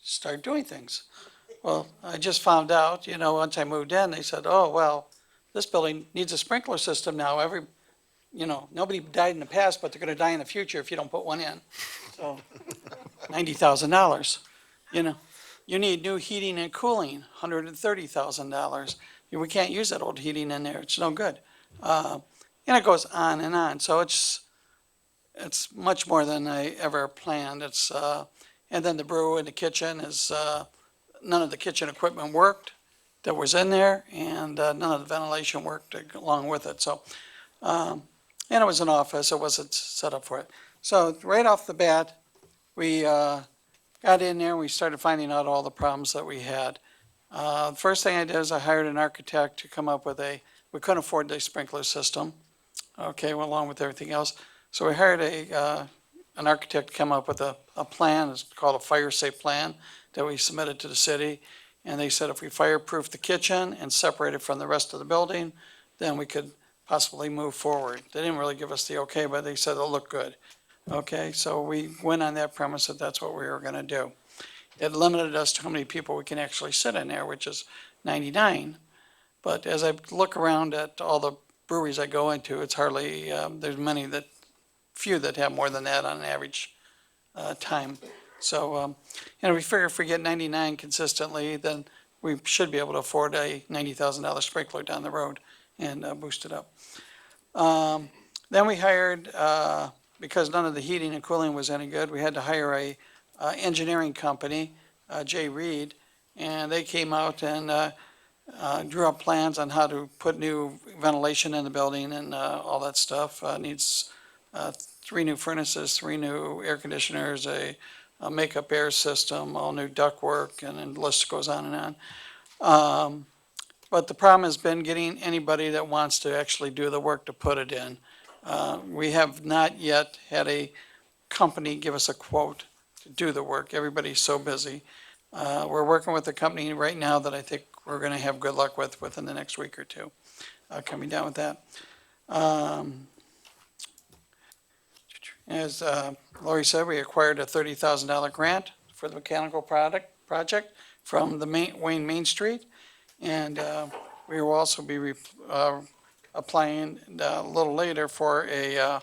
start doing things. Well, I just found out, once I moved in, they said, oh, well, this building needs a sprinkler system now. Nobody died in the past, but they're gonna die in the future if you don't put one in. So, $90,000, You need new heating and cooling, $130,000. We can't use that old heating in there, it's no good. And it goes on and on, so it's much more than I ever planned. And then the brew in the kitchen is, none of the kitchen equipment worked that was in there, and none of the ventilation worked along with it, so. And it was an office, it wasn't set up for it. So right off the bat, we got in there, and we started finding out all the problems that we had. The first thing I did is I hired an architect to come up with we couldn't afford the sprinkler system, okay, well, along with everything else. So we hired an architect to come up with a plan, it's called a fire safe plan, that we submitted to the city. And they said if we fireproof the kitchen and separate it from the rest of the building, then we could possibly move forward. They didn't really give us the okay, but they said it'll look good. Okay, so we went on that premise that that's what we were gonna do. It limited us to how many people we can actually sit in there, which is 99. But as I look around at all the breweries I go into, it's hardly, there's few that have more than that on an average time. So, we figure if we get 99 consistently, then we should be able to afford a $90,000 sprinkler down the road and boost it up. Then we hired, because none of the heating and cooling was any good, we had to hire a engineering company Jay Reed, and they came out and drew up plans on how to put new ventilation in the building and all that stuff. Needs 3 new furnaces, 3 new air conditioners, a makeup air system, all new ductwork, and then the list goes on and on. But the problem has been getting anybody that wants to actually do the work to put it in. We have not yet had a company give us a quote to do the work. Everybody's so busy. We're working with a company right now that I think we're gonna have good luck with within the next week or two, coming down with that. As Lori said, we acquired a $30,000 grant for the mechanical project from the Wayne Main Street. And we will also be applying a little later for a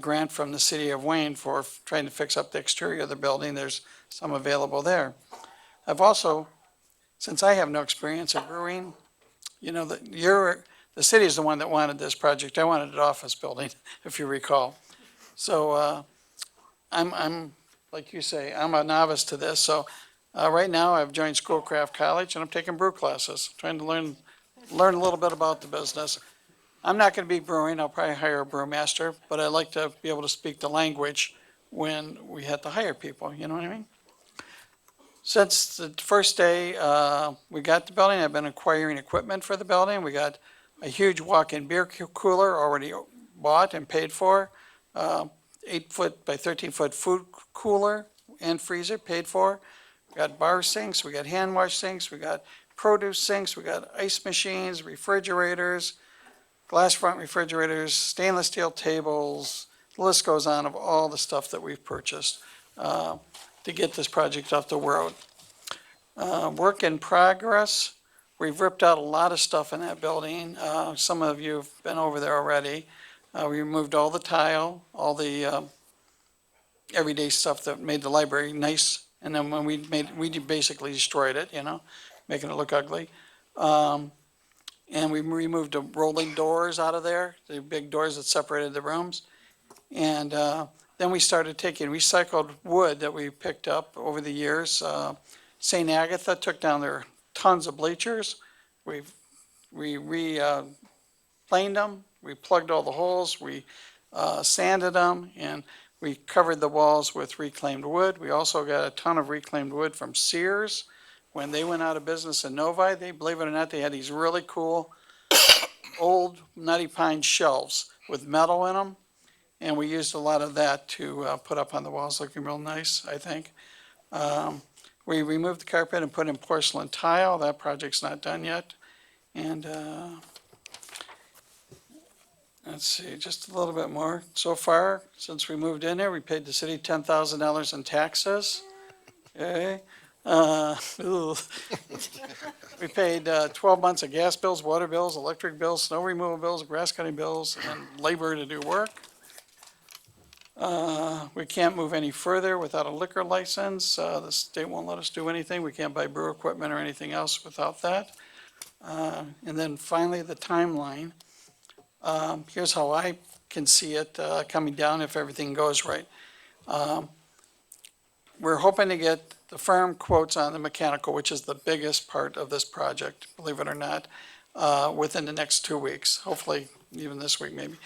grant from the city of Wayne for trying to fix up the exterior of the building. There's some available there. I've also, since I have no experience in brewing, you know, the city is the one that wanted this project. I wanted an office building, if you recall. So I'm, like you say, I'm a novice to this. So right now I've joined Schoolcraft College and I'm taking brew classes, trying to learn a little bit about the business. I'm not going to be brewing. I'll probably hire a brewmaster, but I like to be able to speak the language when we have to hire people. You know what I mean? Since the first day we got the building, I've been acquiring equipment for the building. We got a huge walk-in beer cooler already bought and paid for. 8-foot by 13-foot food cooler and freezer paid for. We got bar sinks, we got hand wash sinks, we got produce sinks, we got ice machines, refrigerators, glass front refrigerators, stainless steel tables. The list goes on of all the stuff that we've purchased to get this project off the road. Work in progress. We've ripped out a lot of stuff in that building. Some of you have been over there already. We removed all the tile, all the everyday stuff that made the library nice. And then when we basically destroyed it, you know, making it look ugly. And we removed the rolling doors out of there, the big doors that separated the rooms. And then we started taking recycled wood that we picked up over the years. St. Agatha took down their tons of bleachers. We planed them. We plugged all the holes, we sanded them, and we covered the walls with reclaimed wood. We also got a ton of reclaimed wood from Sears. When they went out of business in Novi, believe it or not, they had these really cool old nutty pine shelves with metal in them. And we used a lot of that to put up on the walls, looking real nice, I think. We removed the carpet and put in porcelain tile. That project's not done yet. And let's see, just a little bit more. So far, since we moved in here, we paid the city $10,000 in taxes. Okay. We paid 12 months of gas bills, water bills, electric bills, snow removal bills, grass cutting bills, and labor to do work. We can't move any further without a liquor license. The state won't let us do anything. We can't buy brew equipment or anything else without that. And then finally, the timeline. Here's how I can see it coming down if everything goes right. We're hoping to get the firm quotes on the mechanical, which is the biggest part of this project, believe it or not, within the next 2 weeks, hopefully even this week maybe.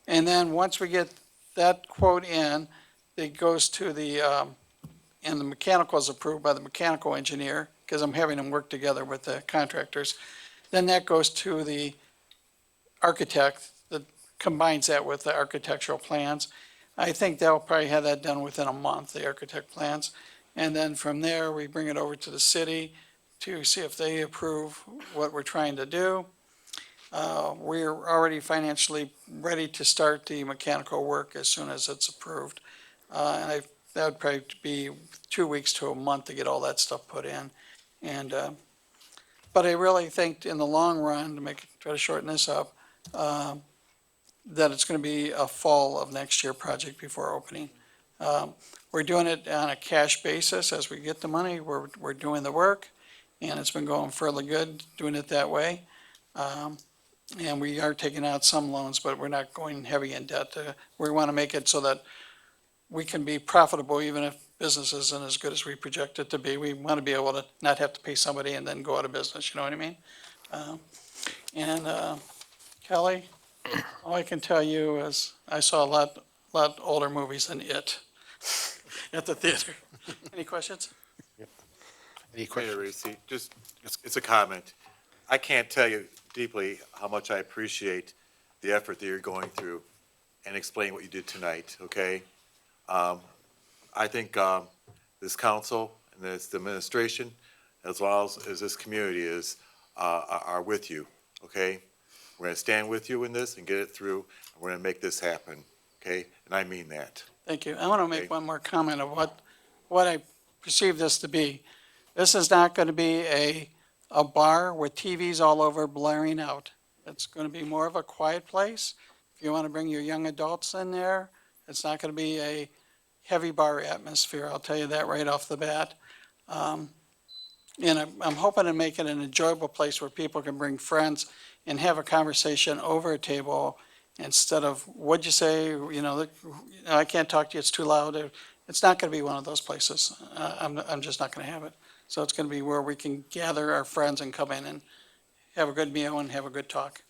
And then once we get that quote in, it goes to and the mechanical is approved by the mechanical engineer, because I'm having them work together with the contractors. Then that goes to the architect that combines that with the architectural plans. I think they'll probably have that done within a month, the architect plans. And then from there, we bring it over to the city to see if they approve what we're trying to do. We're already financially ready to start the mechanical work as soon as it's approved. And that would probably be 2 weeks to a month to get all that stuff put in. And, but I really think in the long run, to try to shorten this up, that it's going to be a fall of next year project before opening. We're doing it on a cash basis. As we get the money, we're doing the work, and it's been going fairly good doing it that way. And we are taking out some loans, but we're not going heavy in debt. We want to make it so that we can be profitable even if business isn't as good as we project it to be. We want to be able to not have to pay somebody and then go out of business, you know what I mean? And Kelly, all I can tell you is I saw a lot older movies than It at the theater. Any questions? Any Mayor questions? Racy, just, it's a comment. I can't tell you deeply how much I appreciate the effort that you're going through and explain what you did tonight, okay? I think this council and this administration, as well as this community are with you, okay? We're gonna stand with you in this and get it through, and we're gonna make this happen, okay? And I mean that. Thank you. I want to Okay. make one more comment of what I perceive this to be. This is not going to be a bar with TVs all over blaring out. It's going to be more of a quiet place. If you want to bring your young adults in there, it's not going to be a heavy bar atmosphere, I'll tell you that right off the bat. And I'm hoping to make it an enjoyable place where people can bring friends and have a conversation over a table instead of, what'd you say, I can't talk to you, it's too loud. It's not going to be one of those places. I'm just not going to have it. So it's going to be where we can gather our friends and come in and have a good meal and have a good talk.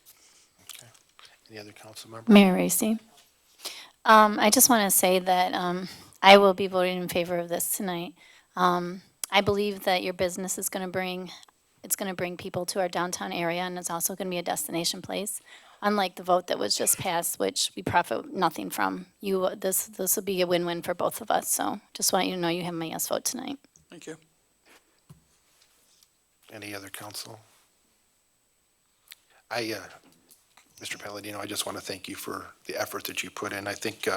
Any other council member? Mayor Racy. I just want to say that I will be voting in favor of this tonight. I believe that your business is going to bring people to our downtown area, and it's also going to be a destination place. Unlike the vote that was just passed, which we profit nothing from. This will be a win-win for both of us. So just want you to know you have my yes vote tonight. Thank you. Any other council? Mr. Palladino, I just want to thank you for the effort that you put in. I think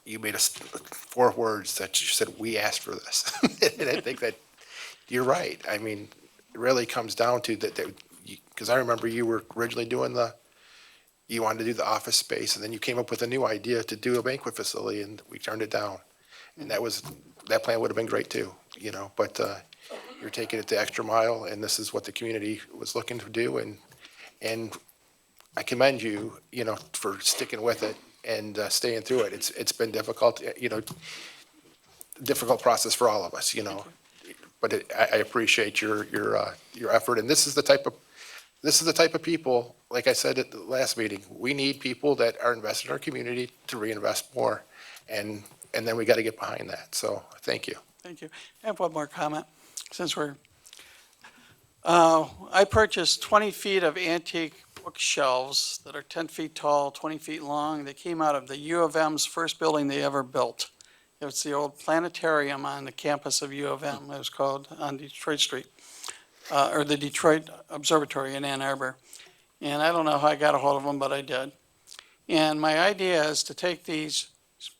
you made us 4 words that you said, we asked for this. And I think that you're right. I mean, it really comes down to that, because I remember you were originally doing you wanted to do the office space, and then you came up with a new idea to do a banquet facility, and we turned it down. And that plan would have been great too, but you're taking it the extra mile, and this is what the community was looking to do, and I commend you, for sticking with it and staying through it. It's been difficult, difficult process for all of us, but I appreciate your effort, and this is the type of people, like I said at the last meeting, we need people that are invested in our community to reinvest more, and then we got to get behind that. So thank you. Thank you. I have one more comment, since I purchased 20 feet of antique bookshelves that are 10 feet tall, 20 feet long. They came out of the U of M's first building they ever built. It was the old planetarium on the campus of U of M. It was called on Detroit Street, or the Detroit Observatory in Ann Arbor. And I don't know how I got a hold of them, but I did. And my idea is to take these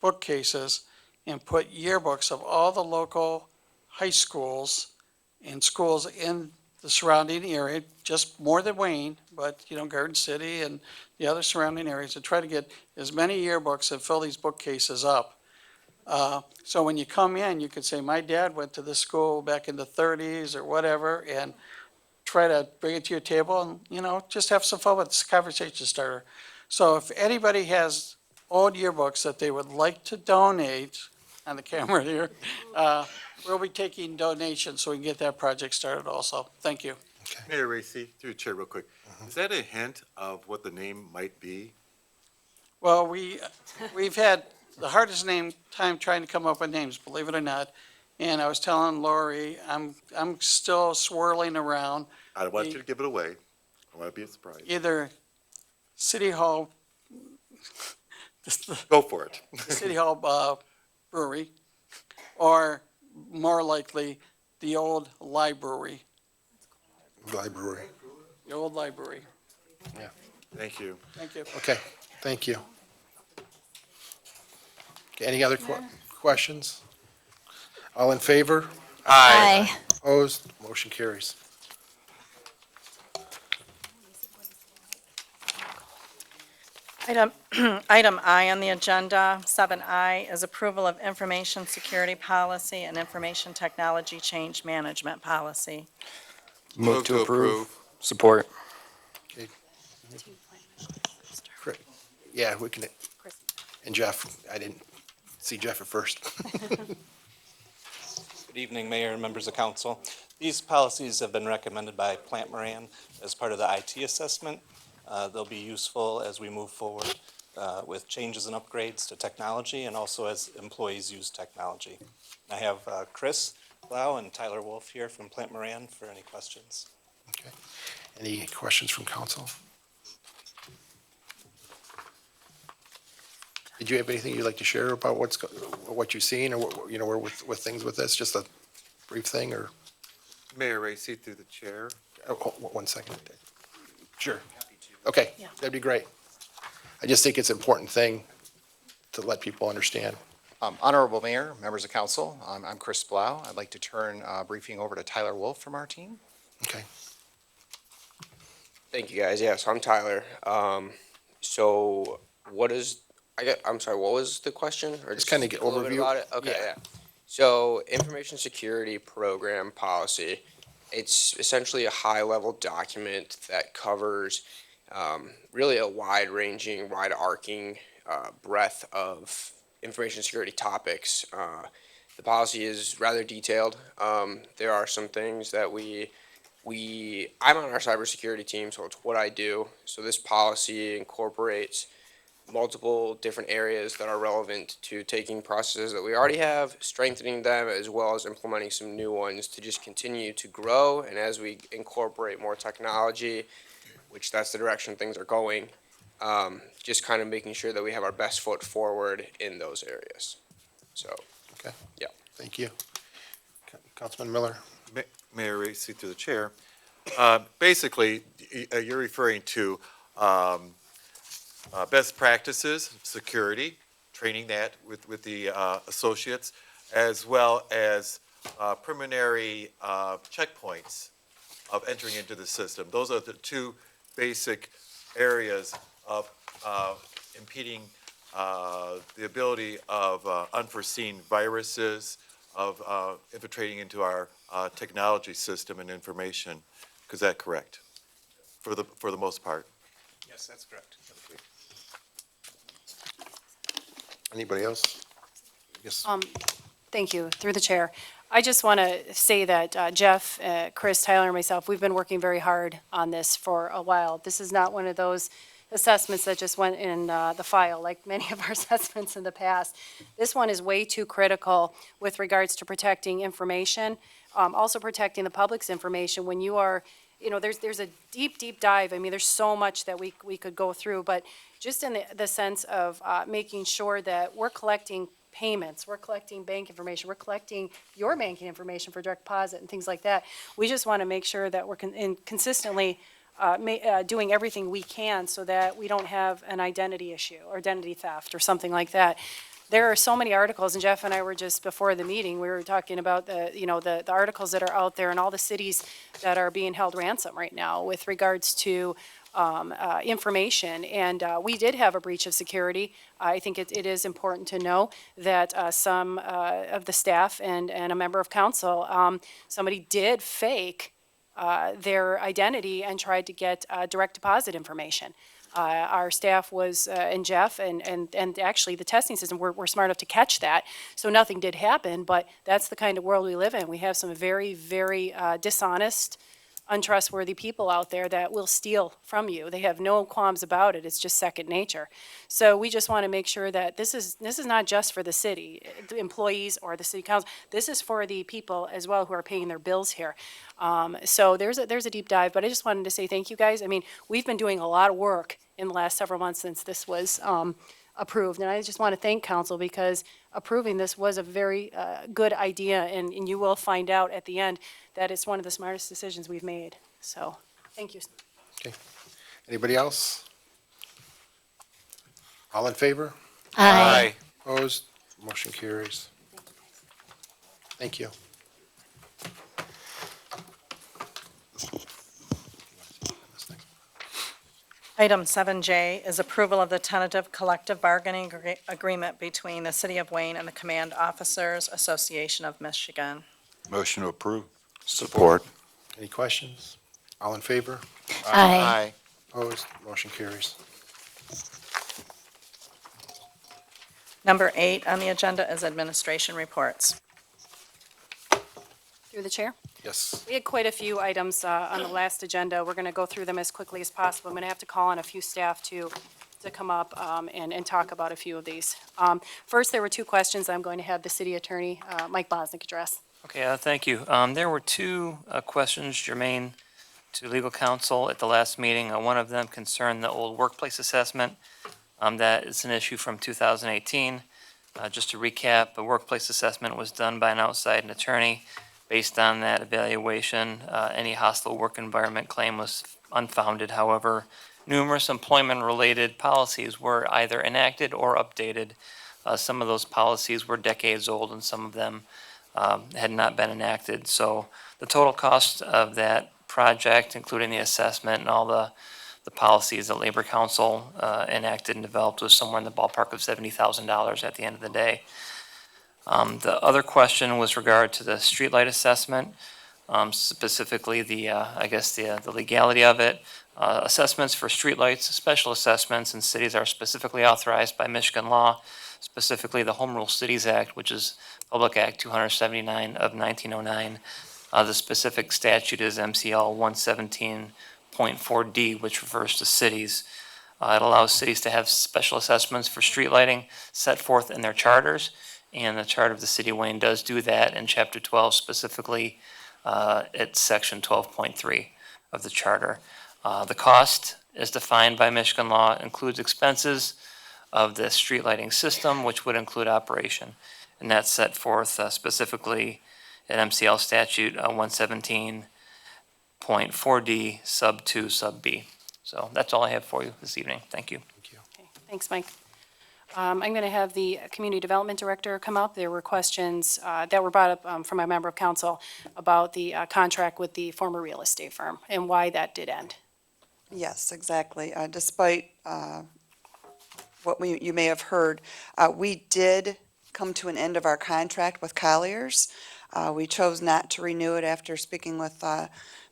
bookcases and put yearbooks of all the local high schools and schools in the surrounding area, just more than Wayne, but, Garden City and the other surrounding areas, to try to get as many yearbooks and fill these bookcases up. So when you come in, you could say, my dad went to this school back in the 30s or whatever, and try to bring it to your table and, just have some fun with this conversation starter. So if anybody has old yearbooks that they would like to donate, on the camera here, we'll be taking donations so we can get that project started also. Thank you. Mayor Racy, through the chair real quick. Is that a hint of what the name might be? Well, we've had the hardest time trying to come up with names, believe it or not. And I was telling Lori, I'm still swirling around. I don't want you to give it away. I want to be a surprise. Either City Hall. Go for it. City Hall Brewery, or more likely, the old library. Library. The old library. Yeah. Thank you. Thank you. Okay, thank you. Okay, any other questions? All in favor? Aye. Opposed? Motion carries. Item I on the agenda, 7I, is approval of information security policy and information technology change management policy. Move to approve. Support. Yeah, we can, and Jeff, I didn't see Jeff at first. Good evening, Mayor and members of council. These policies have been recommended by Plant Moran as part of the IT assessment. They'll be useful as we move forward with changes and upgrades to technology and also as employees use technology. I have Chris Blau and Tyler Wolf here from Plant Moran for any questions. Okay. Any questions from council? Did you have anything you'd like to share about what you've seen or where with things with this? Just a brief thing or? Mayor Racy through the chair. Oh, 1 second. Sure. Okay, that'd be great. I just think it's an important thing to let people understand. Honorable Mayor, members of council, I'm Chris Blau. I'd like to turn briefing over to Tyler Wolf from our team. Okay. Thank you, guys. Yeah, so I'm Tyler. So I'm sorry, what was the question? Or Just kind of get a little bit overview. about it? Okay, yeah. So information security program policy, it's essentially a high-level document that covers really a wide-ranging, wide-arcing breadth of information security topics. The policy is rather detailed. There are some things that I'm on our cybersecurity team, so it's what I do. So this policy incorporates multiple different areas that are relevant to taking processes that we already have, strengthening them, as well as implementing some new ones to just continue to grow. And as we incorporate more technology, which that's the direction things are going, just kind of making sure that we have our best foot forward in those areas. So, okay. Yeah. Thank you. Councilman Miller. Mayor Racy through the chair. Basically, you're referring to best practices, security, training that with the associates, as well as preliminary checkpoints of entering into the system. Those are the two basic areas of impeding the ability of unforeseen viruses, of infiltrating into our technology system and information. Is that correct? For the most part? Yes, that's correct. Anybody else? Yes. Thank you, through the chair. I just want to say that Jeff, Chris, Tyler, and myself, we've been working very hard on this for a while. This is not one of those assessments that just went in the file, like many of our assessments in the past. This one is way too critical with regards to protecting information, also protecting the public's information. When you are, there's a deep, deep dive. I mean, there's so much that we could go through, but just in the sense of making sure that we're collecting payments, we're collecting bank information, we're collecting your banking information for direct deposit and things like that. We just want to make sure that we're consistently doing everything we can so that we don't have an identity issue or identity theft or something like that. There are so many articles, and Jeff and I were just before the meeting, we were talking about the articles that are out there and all the cities that are being held ransom right now with regards to information. And we did have a breach of security. I think it is important to know that some of the staff and a member of council, somebody did fake their identity and tried to get direct deposit information. Our staff was, and Jeff, and actually the testing system, we're smart enough to catch that. So nothing did happen, but that's the kind of world we live in. We have some very, very dishonest, untrustworthy people out there that will steal from you. They have no qualms about it. It's just second nature. So we just want to make sure that this is not just for the city, the employees or the city council. This is for the people as well who are paying their bills here. So there's a deep dive, but I just wanted to say thank you guys. I mean, we've been doing a lot of work in the last several months since this was approved. And I just want to thank council because approving this was a very good idea, and you will find out at the end that it's one of the smartest decisions we've made. So, thank you. Okay. Anybody else? All in favor? Aye. Opposed? Motion carries. Thank you. Item 7J is approval of the tentative collective bargaining agreement between the City of Wayne and the Command Officers Association of Michigan. Motion to approve. Support. Any questions? All in favor? Aye. Opposed? Motion carries. Number 8 on the agenda is administration reports. Through the chair. Yes. We had quite a few items on the last agenda. We're going to go through them as quickly as possible. I'm going to have to call on a few staff to come up and talk about a few of these. First, there were two questions I'm going to have the city attorney, Mike Bosnick, address. Okay, thank you. There were two questions germane to legal counsel at the last meeting. One of them concerned the old workplace assessment. That is an issue from 2018. Just to recap, the workplace assessment was done by an outside attorney. Based on that evaluation, any hostile work environment claim was unfounded. However, numerous employment-related policies were either enacted or updated. Some of those policies were decades old and some of them had not been enacted. So the total cost of that project, including the assessment and all the policies that Labor Council enacted and developed, was somewhere in the ballpark of $70,000 at the end of the day. The other question was regard to the streetlight assessment, specifically the legality of it. Assessments for streetlights, special assessments in cities are specifically authorized by Michigan law, specifically the Home Rule Cities Act, which is Public Act 279 of 1909. The specific statute is MCL 117.4D, which refers to cities. It allows cities to have special assessments for street lighting set forth in their charters, and the charter of the city of Wayne does do that in Chapter 12, specifically at Section 12.3 of the charter. The cost, as defined by Michigan law, includes expenses of the street lighting system, which would include operation, and that's set forth specifically at MCL statute 117.4D sub 2 sub B. So that's all I have for you this evening. Thank you. Okay, thanks, Mike. I'm going to have the Community Development Director come up. There were questions that were brought up from a member of council about the contract with the former real estate firm and why that did end. Yes, exactly. Despite what you may have heard, we did come to an end of our contract with Colliers. We chose not to renew it after speaking with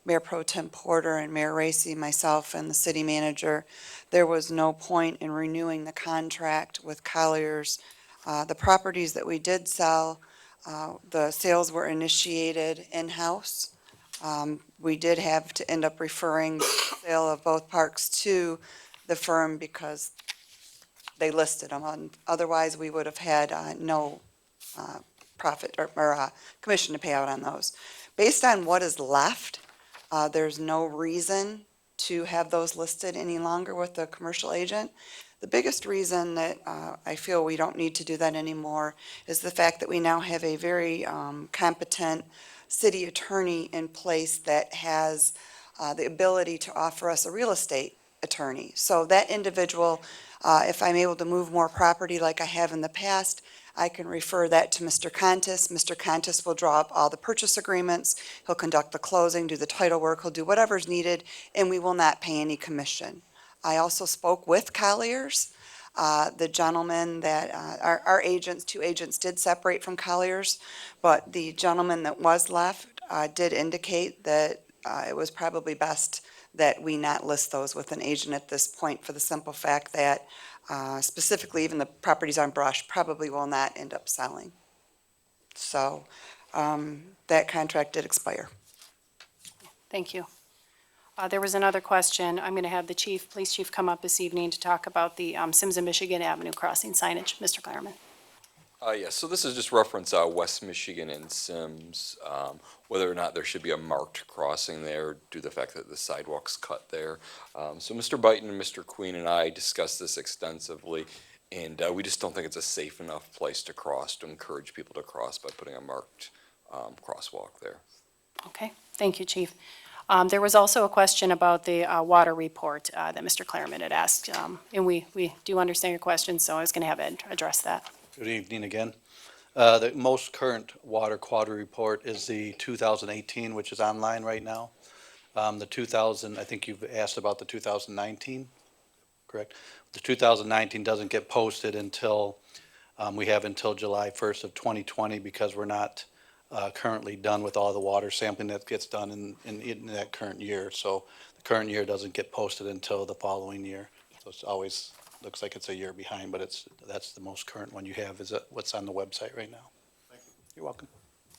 Mayor Pro Tem Porter and Mayor Racy, myself, and the city manager. There was no point in renewing the contract with Colliers. The properties that we did sell, the sales were initiated in-house. We did have to end up referring the sale of both parks to the firm because they listed them. Otherwise, we would have had no profit or commission to pay out on those. Based on what is left, there's no reason to have those listed any longer with the commercial agent. The biggest reason that I feel we don't need to do that anymore is the fact that we now have a very competent city attorney in place that has the ability to offer us a real estate attorney. So that individual, if I'm able to move more property like I have in the past, I can refer that to Mr. Contis. Mr. Contis will draw up all the purchase agreements. He'll conduct the closing, do the title work. He'll do whatever's needed, and we will not pay any commission. I also spoke with Colliers. The gentleman that, our agents, two agents did separate from Colliers, but the gentleman that was left did indicate that it was probably best that we not list those with an agent at this point for the simple fact that specifically even the properties on Brush probably will not end up selling. So that contract did expire. Thank you. There was another question. I'm going to have the police chief come up this evening to talk about the Sims and Michigan Avenue crossing signage. Mr. Claremont. Yes, so this is just reference West Michigan and Sims, whether or not there should be a marked crossing there due to the fact that the sidewalk's cut there. So Mr. Byton and Mr. Queen and I discussed this extensively, and we just don't think it's a safe enough place to cross, to encourage people to cross by putting a marked crosswalk there. Okay, thank you, Chief. There was also a question about the water report that Mr. Claremont had asked, and we do understand your question, so I was going to have Ed address that. Good evening again. The most current water quality report is the 2018, which is online right now. The 2000, I think you've asked about the 2019, correct? The 2019 doesn't get posted until, we have until July 1st of 2020 because we're not currently done with all the water sampling that gets done in that current year. So the current year doesn't get posted until the following year. So it's always looks like it's a year behind, but that's the most current one you have is what's on the website right now. Thank you. You're welcome.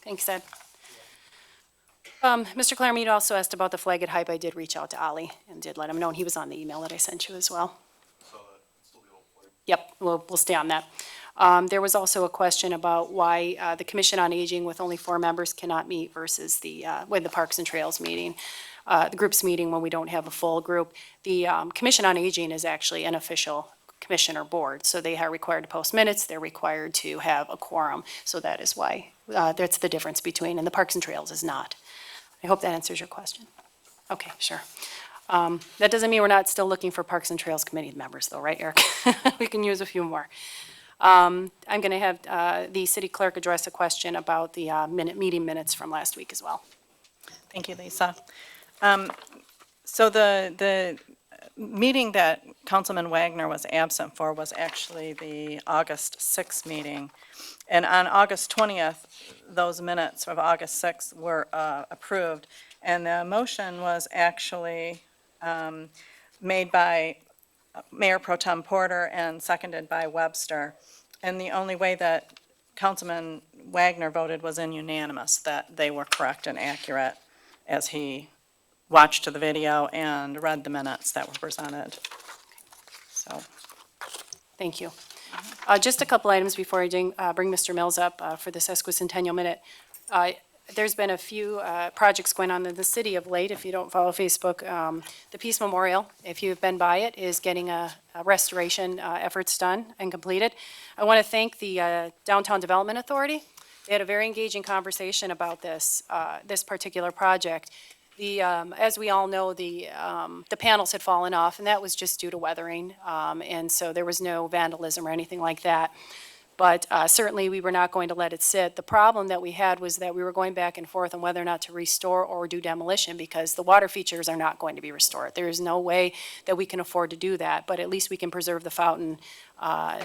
Thanks, Ed. Mr. Claremont also asked about the flag at Hype. I did reach out to Ollie and did let him know, and he was on the email that I sent you as well. Yep, we'll stay on that. There was also a question about why the Commission on Aging with only 4 members cannot meet versus with the Parks and Trails meeting, the group's meeting when we don't have a full group. The Commission on Aging is actually an official commission or board, so they are required to post minutes, they're required to have a quorum, so that is why, that's the difference between, and the Parks and Trails is not. I hope that answers your question. Okay, sure. That doesn't mean we're not still looking for Parks and Trails Committee members though, right, Eric? We can use a few more. I'm going to have the city clerk address a question about the meeting minutes from last week as well. Thank you, Lisa. So the meeting that Councilman Wagner was absent for was actually the August 6th meeting. And on August 20th, those minutes of August 6th were approved. And the motion was actually made by Mayor Pro Tem Porter and seconded by Webster. And the only way that Councilman Wagner voted was in unanimous, that they were correct and accurate as he watched the video and read the minutes that were presented. So, Thank you. Just a couple items before I bring Mr. Mills up for the sesquicentennial minute. There's been a few projects going on in the city of late. If you don't follow Facebook, the Peace Memorial, if you've been by it, is getting a restoration efforts done and completed. I want to thank the Downtown Development Authority. They had a very engaging conversation about this particular project. As we all know, the panels had fallen off, and that was just due to weathering, and so there was no vandalism or anything like that. But certainly, we were not going to let it sit. The problem that we had was that we were going back and forth on whether or not to restore or do demolition, because the water features are not going to be restored. There is no way that we can afford to do that, but at least we can preserve the fountain,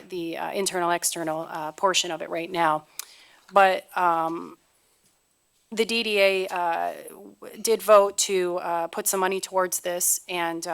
the internal, external portion of it right now. But the DDA did vote to put some money towards this, and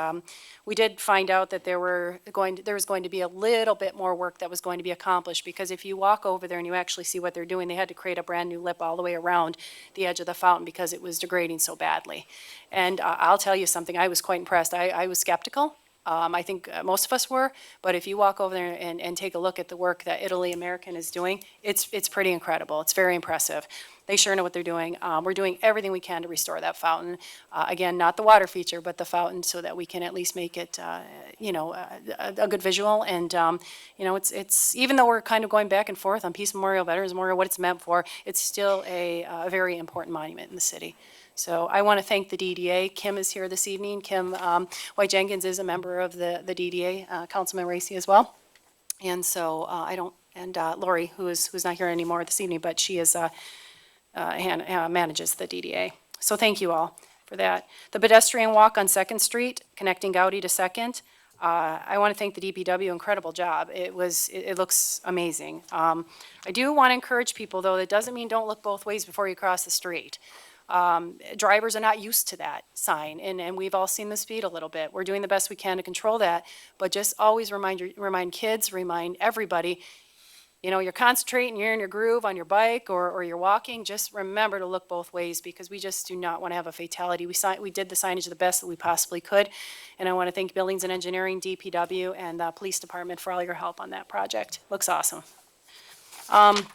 we did find out that there was going to be a little bit more work that was going to be accomplished, because if you walk over there and you actually see what they're doing, they had to create a brand-new lip all the way around the edge of the fountain because it was degrading so badly. And I'll tell you something, I was quite impressed. I was skeptical. I think most of us were, but if you walk over there and take a look at the work that Italy American is doing, it's pretty incredible. It's very impressive. They sure know what they're doing. We're doing everything we can to restore that fountain. Again, not the water feature, but the fountain, so that we can at least make it, a good visual. And, it's even though we're kind of going back and forth on Peace Memorial, Veterans Memorial, what it's meant for, it's still a very important monument in the city. So I want to thank the DDA. Kim is here this evening. Kim White Jenkins is a member of the DDA, Councilman Racy as well. And so Lori, who's not here anymore this evening, but she is manages the DDA. So thank you all for that. The pedestrian walk on 2nd Street, connecting Gowdy to 2nd. I want to thank the DPW, incredible job. It looks amazing. I do want to encourage people, though, that doesn't mean don't look both ways before you cross the street. Drivers are not used to that sign, and we've all seen the speed a little bit. We're doing the best we can to control that, but just always remind kids, remind everybody, you're concentrating, you're in your groove on your bike or you're walking, just remember to look both ways, because we just do not want to have a fatality. We did the signage the best that we possibly could, and I want to thank Buildings and Engineering, DPW, and the Police Department for all your help on that project. Looks awesome. And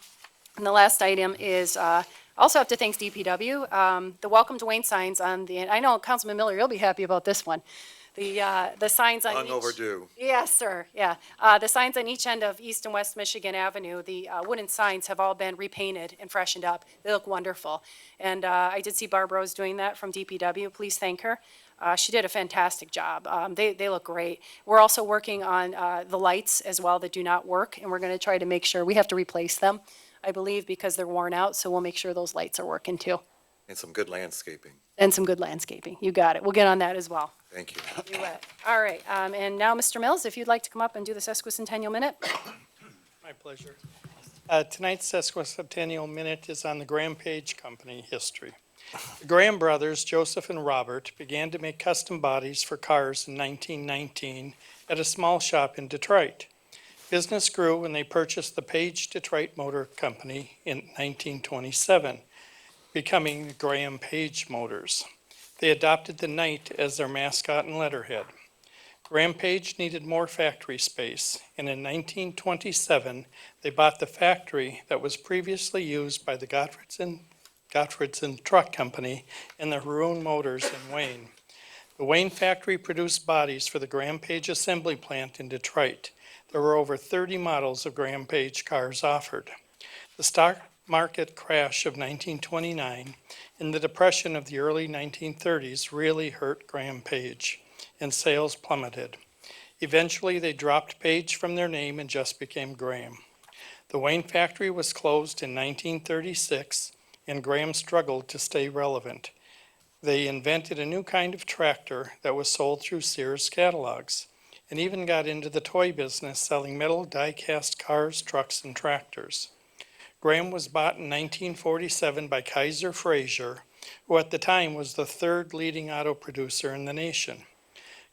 the last item is, also have to thank DPW, the Welcome to Wayne signs I know Councilman Miller, you'll be happy about this one. The signs on Long overdue. Yes, sir, yeah. The signs on each end of East and West Michigan Avenue, the wooden signs have all been repainted and freshened up. They look wonderful. And I did see Barb Rose doing that from DPW. Please thank her. She did a fantastic job. They look great. We're also working on the lights as well that do not work, and we're going to try to make sure, we have to replace them, I believe, because they're worn out, so we'll make sure those lights are working too. And some good landscaping. And some good landscaping. You got it. We'll get on that as well. Thank you. You bet. All right, and now, Mr. Mills, if you'd like to come up and do the sesquicentennial minute. My pleasure. Tonight's sesquicentennial minute is on the Graham Page Company history. The Graham brothers, Joseph and Robert, began to make custom bodies for cars in 1919 at a small shop in Detroit. Business grew when they purchased the Page Detroit Motor Company in 1927. becoming the Graham Page Motors. They adopted the knight as their mascot and letterhead. Graham Page needed more factory space, and in 1927, they bought the factory that was previously used by the Gottfredson Truck Company and the Haroon Motors in Wayne. The Wayne factory produced bodies for the Graham Page assembly plant in Detroit. There were over 30 models of Graham Page cars offered. The stock market crash of 1929 and the depression of the early 1930s really hurt Graham Page, and sales plummeted. Eventually, they dropped Page from their name and just became Graham. The Wayne factory was closed in 1936, and Graham struggled to stay relevant. They invented a new kind of tractor that was sold through Sears catalogs, and even got into the toy business selling metal die-cast cars, trucks, and tractors. Graham was bought in 1947 by Kaiser Frazer, who at the time was the third leading auto producer in the nation.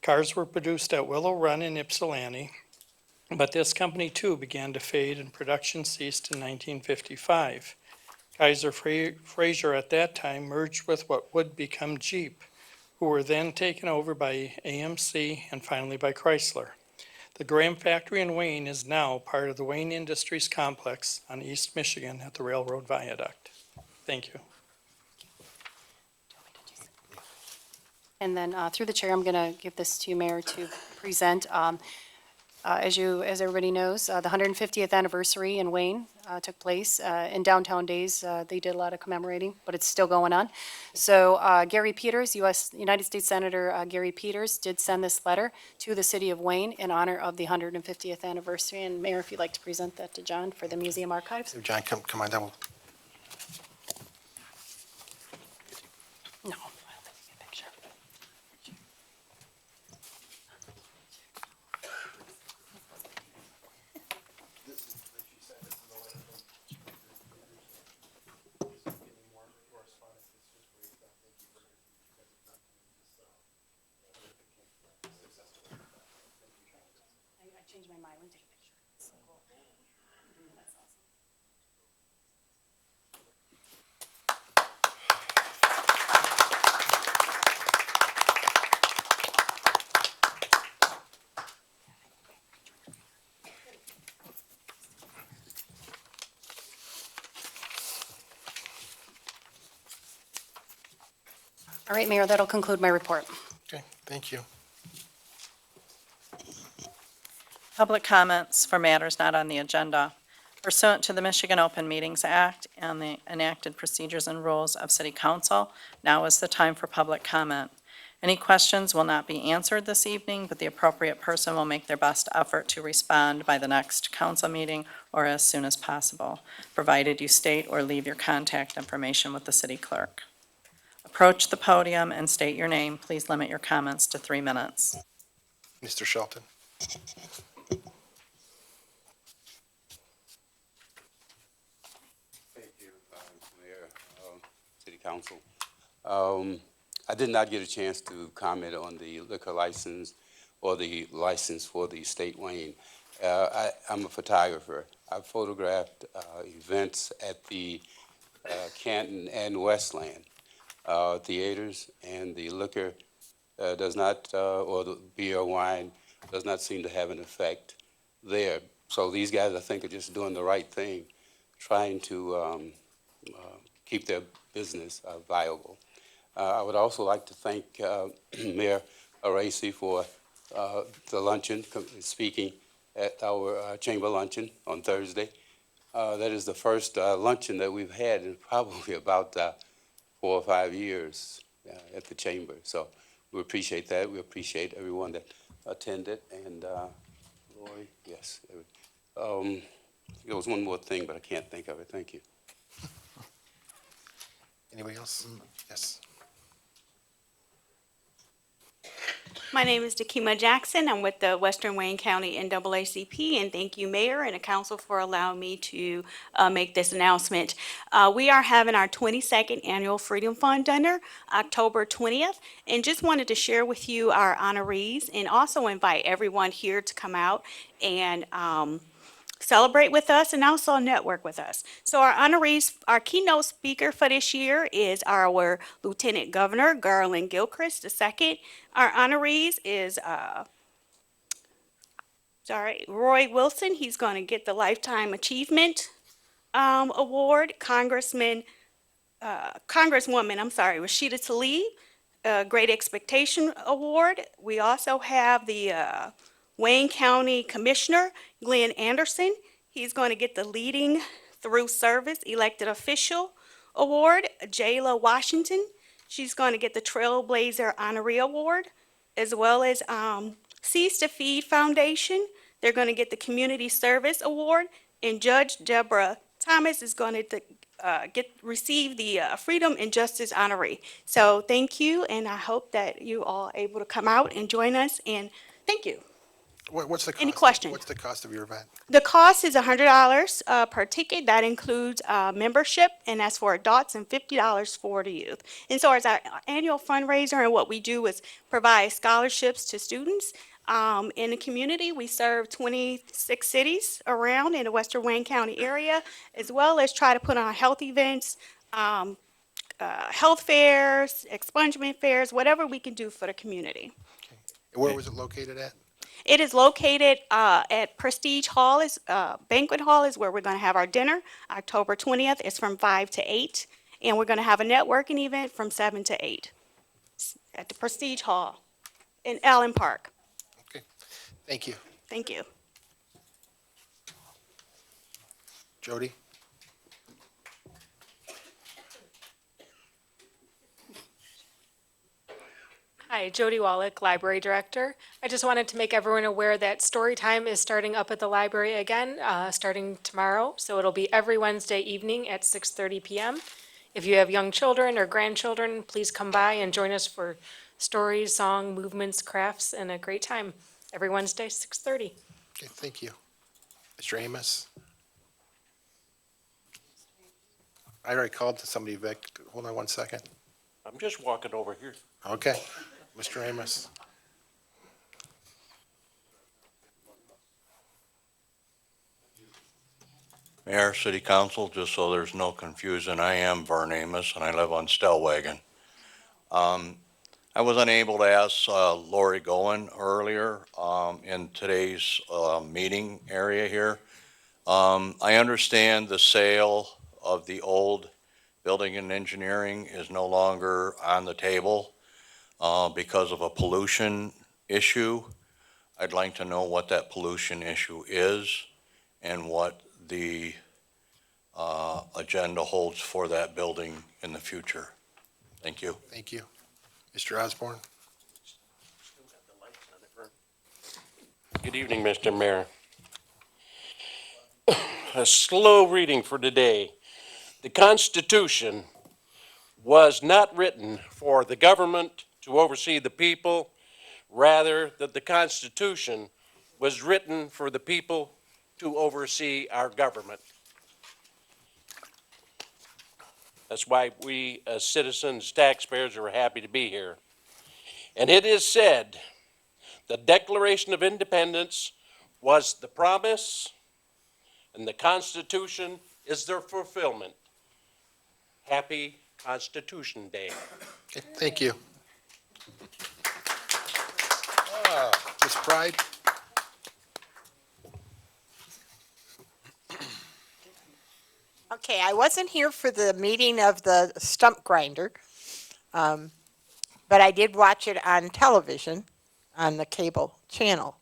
Cars were produced at Willow Run in Ypsilanti, but this company too began to fade and production ceased in 1955. Kaiser Frazer at that time merged with what would become Jeep, who were then taken over by AMC and finally by Chrysler. The Graham factory in Wayne is now part of the Wayne Industries complex on East Michigan at the Railroad Viaduct. Thank you. And then through the chair, I'm going to give this to you, Mayor, to present. As everybody knows, the 150th anniversary in Wayne took place. In Downtown Days, they did a lot of commemorating, but it's still going on. So Gary Peters, United States Senator Gary Peters, did send this letter to the city of Wayne in honor of the 150th anniversary. And Mayor, if you'd like to present that to John for the museum archives. John, come on down. No. I changed my mind. We're taking a picture. That's so cool. That's awesome. All right, Mayor, that'll conclude my report. Okay, thank you. Public comments for matters not on the agenda. Pursuant to the Michigan Open Meetings Act and the enacted procedures and rules of City Council, now is the time for public comment. Any questions will not be answered this evening, but the appropriate person will make their best effort to respond by the next council meeting or as soon as possible, provided you state or leave your contact information with the city clerk. Approach the podium and state your name. Please limit your comments to 3 minutes. Mr. Shelton. Thank you, Mayor, City Council. I did not get a chance to comment on the liquor license or the license for the State Wayne. I'm a photographer. I've photographed events at the Canton and Westland theaters, and the liquor does not, or the beer or wine does not seem to have an effect there. So these guys, I think, are just doing the right thing, trying to keep their business viable. I would also like to thank Mayor Aracey for the luncheon, speaking at our chamber luncheon on Thursday. That is the first luncheon that we've had in probably about 4 or 5 years at the chamber. So we appreciate that. We appreciate everyone that attended. And Lori, yes. There was one more thing, but I can't think of it. Thank you. Anybody else? Yes. My name is Dakima Jackson. I'm with the Western Wayne County NAACP, and thank you, Mayor and the Council, for allowing me to make this announcement. We are having our 22nd Annual Freedom Fund dinner, October 20th, and just wanted to share with you our honorees and also invite everyone here to come out and celebrate with us and also network with us. So our honorees, our keynote speaker for this year is our Lieutenant Governor, Garland Gilchrist II. Our honorees is, Roy Wilson. He's going to get the Lifetime Achievement Award. Congresswoman, Rashida Tlaib, Great Expectation Award. We also have the Wayne County Commissioner, Glenn Anderson. He's going to get the Leading Through Service Elected Official Award. Jayla Washington, she's going to get the Trailblazer Honoree Award, as well as Seeds to Feed Foundation. They're going to get the Community Service Award, and Judge Deborah Thomas is going to receive the Freedom and Justice Honoree. So thank you, and I hope that you all are able to come out and join us, and thank you. What's the cost? Any questions? What's the cost of your event? The cost is $100 per ticket. That includes membership, and that's for adults, and $50 for the youth. And so it's our annual fundraiser, and what we do is provide scholarships to students in the community. We serve 26 cities around in the Western Wayne County area, as well as try to put on health events, health fairs, expungement fairs, whatever we can do for the community. Where was it located at? It is located at Prestige Hall, Banquet Hall is where we're going to have our dinner. October 20th, it's from 5 to 8. And we're going to have a networking event from 7 to 8 at the Prestige Hall in Allen Park. Okay, thank you. Thank you. Jody? Hi, Jody Wallach, Library Director. I just wanted to make everyone aware that story time is starting up at the library again, starting tomorrow. So it'll be every Wednesday evening at 6:30 p.m. If you have young children or grandchildren, please come by and join us for stories, song, movements, crafts, and a great time. Every Wednesday, 6:30. Okay, thank you. Mr. Amos? I already called to somebody, Vic. Hold on one second. I'm just walking over here. Okay, Mr. Amos. Mayor, City Council, just so there's no confusion, I am Vern Amos, and I live on Stellwagen. I was unable to ask Lori Goen earlier in today's meeting area here. I understand the sale of the old building and engineering is no longer on the table because of a pollution issue. I'd like to know what that pollution issue is and what the agenda holds for that building in the future. Thank you. Thank you. Mr. Osborne? Good evening, Mr. Mayor. A slow reading for today. The Constitution was not written for the government to oversee the people, rather that the Constitution was written for the people to oversee our government. That's why we as citizens, taxpayers, are happy to be here. And it is said, the Declaration of Independence was the promise, and the Constitution is their fulfillment. Happy Constitution Day. Okay, thank you. Ms. Pride? Okay, I wasn't here for the meeting of the stump grinder, but I did watch it on television, on the cable channel.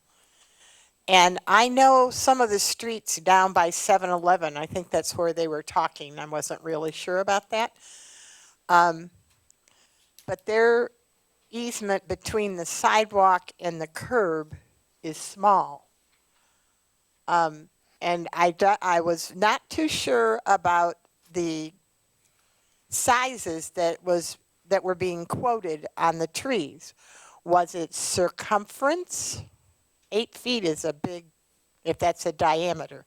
And I know some of the streets down by 7-Eleven. I think that's where they were talking. I wasn't really sure about that. But their easement between the sidewalk and the curb is small. And I was not too sure about the sizes that were being quoted on the trees. Was it circumference? 8 feet is a big, if that's a diameter.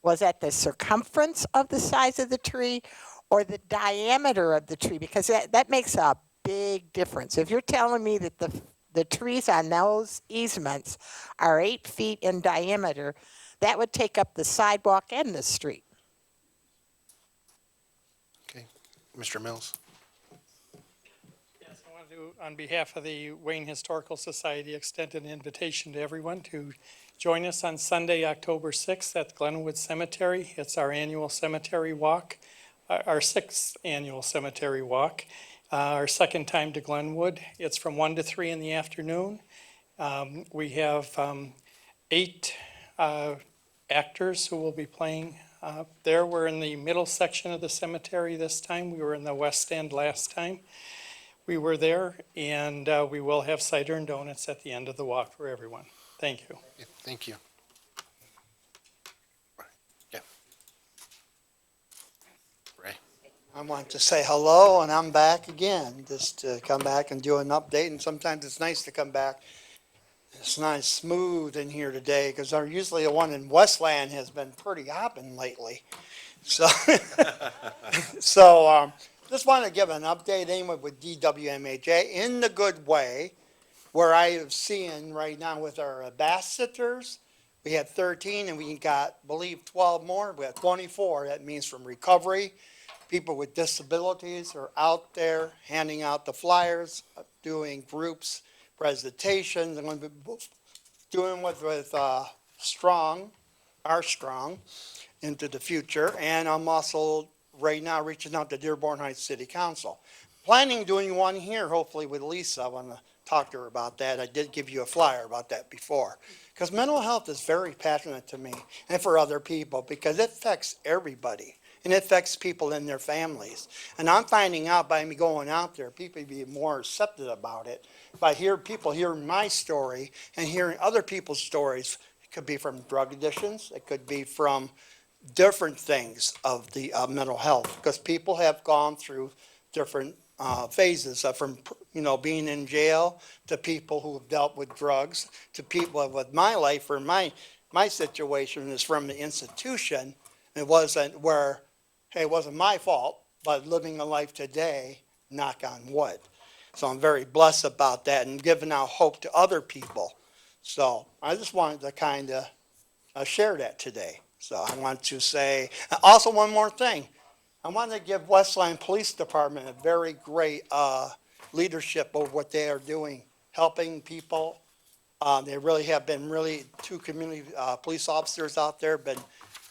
Was that the circumference of the size of the tree or the diameter of the tree? Because that makes a big difference. If you're telling me that the trees on those easements are 8 feet in diameter, That would take up the sidewalk and the street. Okay, Mr. Mills? Yes, I want to, on behalf of the Wayne Historical Society, extend an invitation to everyone to join us on Sunday, October 6th at Glenwood Cemetery. It's our annual cemetery walk, our 6th annual cemetery walk, our second time to Glenwood. It's from 1 to 3 in the afternoon. We have 8 actors who will be playing there. We're in the middle section of the cemetery this time. We were in the west end last time we were there, and we will have cider and donuts at the end of the walk for everyone. Thank you. Yeah, thank you. Yeah. Ray? I want to say hello, and I'm back again, just to come back and do an update, and sometimes it's nice to come back. It's nice, smooth in here today, because usually the one in Westland has been pretty hopping lately. So, just want to give an update anyway with DWMHA in the good way, where I have seen right now with our bass sitters, we had 13 and we got, believe 12 more. We have 24. That means from recovery. People with disabilities are out there handing out the flyers, doing groups, presentations. I'm going to be doing with Strong, our Strong, into the future. And I'm also right now reaching out to Dearborn Heights City Council. Planning doing one here, hopefully with Lisa. I want to talk to her about that. I did give you a flyer about that before. Because mental health is very passionate to me and for other people because it affects everybody. And it affects people in their families. And I'm finding out by me going out there, people be more receptive about it. By people hearing my story and hearing other people's stories. It could be from drug addictions. It could be from different things of the mental health. Because people have gone through different phases from, being in jail to people who have dealt with drugs to people with my life or my situation is from the institution. It wasn't where, hey, it wasn't my fault, but living a life today, knock on wood. So I'm very blessed about that and giving out hope to other people. So I just wanted to kind of share that today. So I want to say, also one more thing. I want to give Westland Police Department a very great leadership over what they are doing, helping people. They really have been two community police officers out there, been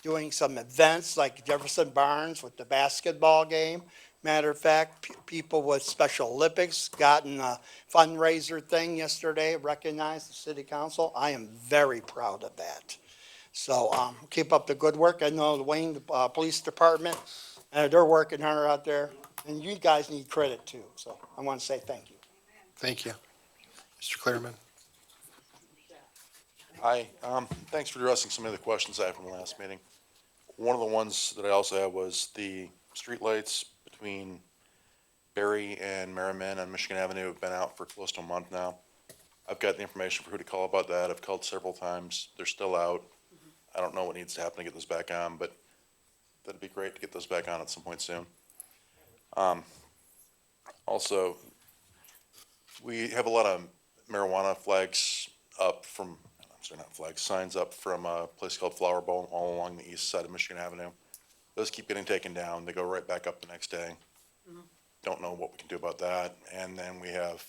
doing some events like Jefferson Barnes with the basketball game. Matter of fact, people with Special Olympics gotten a fundraiser thing yesterday, recognized the city council. I am very proud of that. So keep up the good work. I know the Wayne Police Department, they're working hard out there, and you guys need credit too. So I want to say thank you. Thank you. Mr. Clearman? Hi, thanks for addressing some of the questions I had from the last meeting. One of the ones that I also had was the streetlights between Berry and Merriman on Michigan Avenue have been out for close to a month now. I've got the information for who to call about that. I've called several times. They're still out. I don't know what needs to happen to get those back on, but that'd be great to get those back on at some point soon. Also, we have a lot of marijuana flags up from, not flags, signs up from a place called Flower Bowl all along the east side of Michigan Avenue. Those keep getting taken down. They go right back up the next day. Don't know what we can do about that. And then we have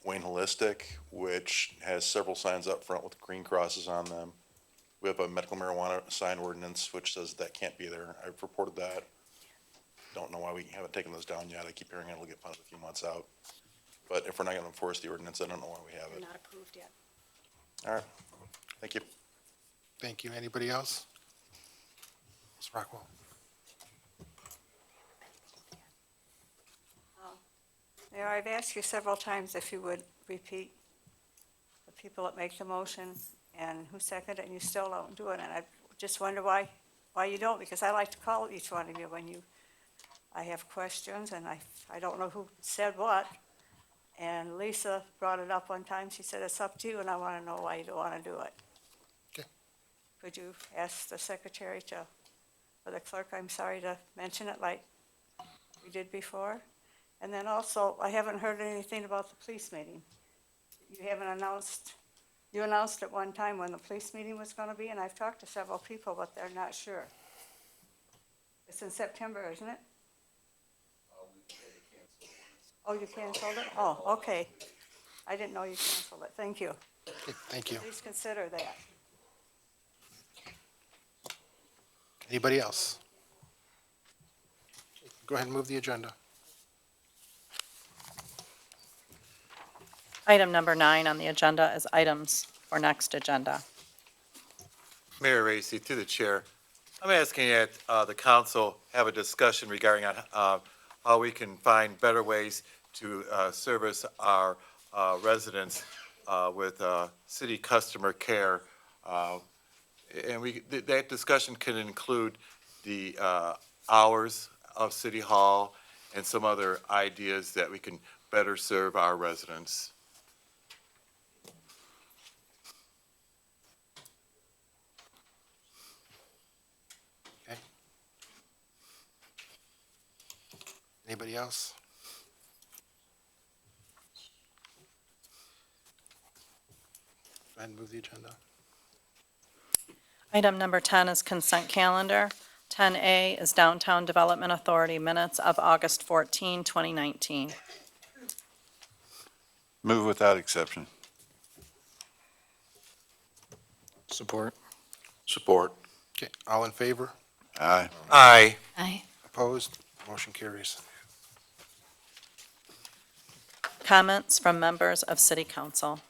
Wayne Holistic, which has several signs up front with green crosses on them. We have a medical marijuana sign ordinance, which says that can't be there. I've reported that. Don't know why we haven't taken those down yet. I keep hearing it'll get funded a few months out. But if we're not gonna enforce the ordinance, I don't know why we have it. Not approved yet. All right, thank you. Thank you. Anybody else? Ms. Rockwell? Mayor, I've asked you several times if you would repeat the people that make the motion and who seconded it, and you still don't do it. And I just wonder why you don't, because I like to call each one of you when I have questions, and I don't know who said what. And Lisa brought it up one time. She said, it's up to you, and I want to know why you don't want to do it. Okay. Could you ask the secretary or the clerk, I'm sorry, to mention it like we did before? And then also, I haven't heard anything about the police meeting. You haven't announced You announced at one time when the police meeting was gonna be, and I've talked to several people, but they're not sure. It's in September, isn't it? Oh, you canceled it? Oh, okay. I didn't know you canceled it. Thank you. Okay, thank you. Please consider that. Anybody else? Go ahead and move the agenda. Item number 9 on the agenda is items for next agenda. Mayor Racy, to the chair, I'm asking that the council have a discussion regarding how we can find better ways to service our residents with city customer care. And that discussion can include the hours of City Hall and some other ideas that we can better serve our residents. Anybody else? Go ahead and move the agenda. Item number 10 is consent calendar. 10A is Downtown Development Authority minutes of August 14, 2019. Move without exception. Support. Support. Okay, all in favor? Aye. Aye. Aye. Opposed? Motion carries. Comments from members of City Council.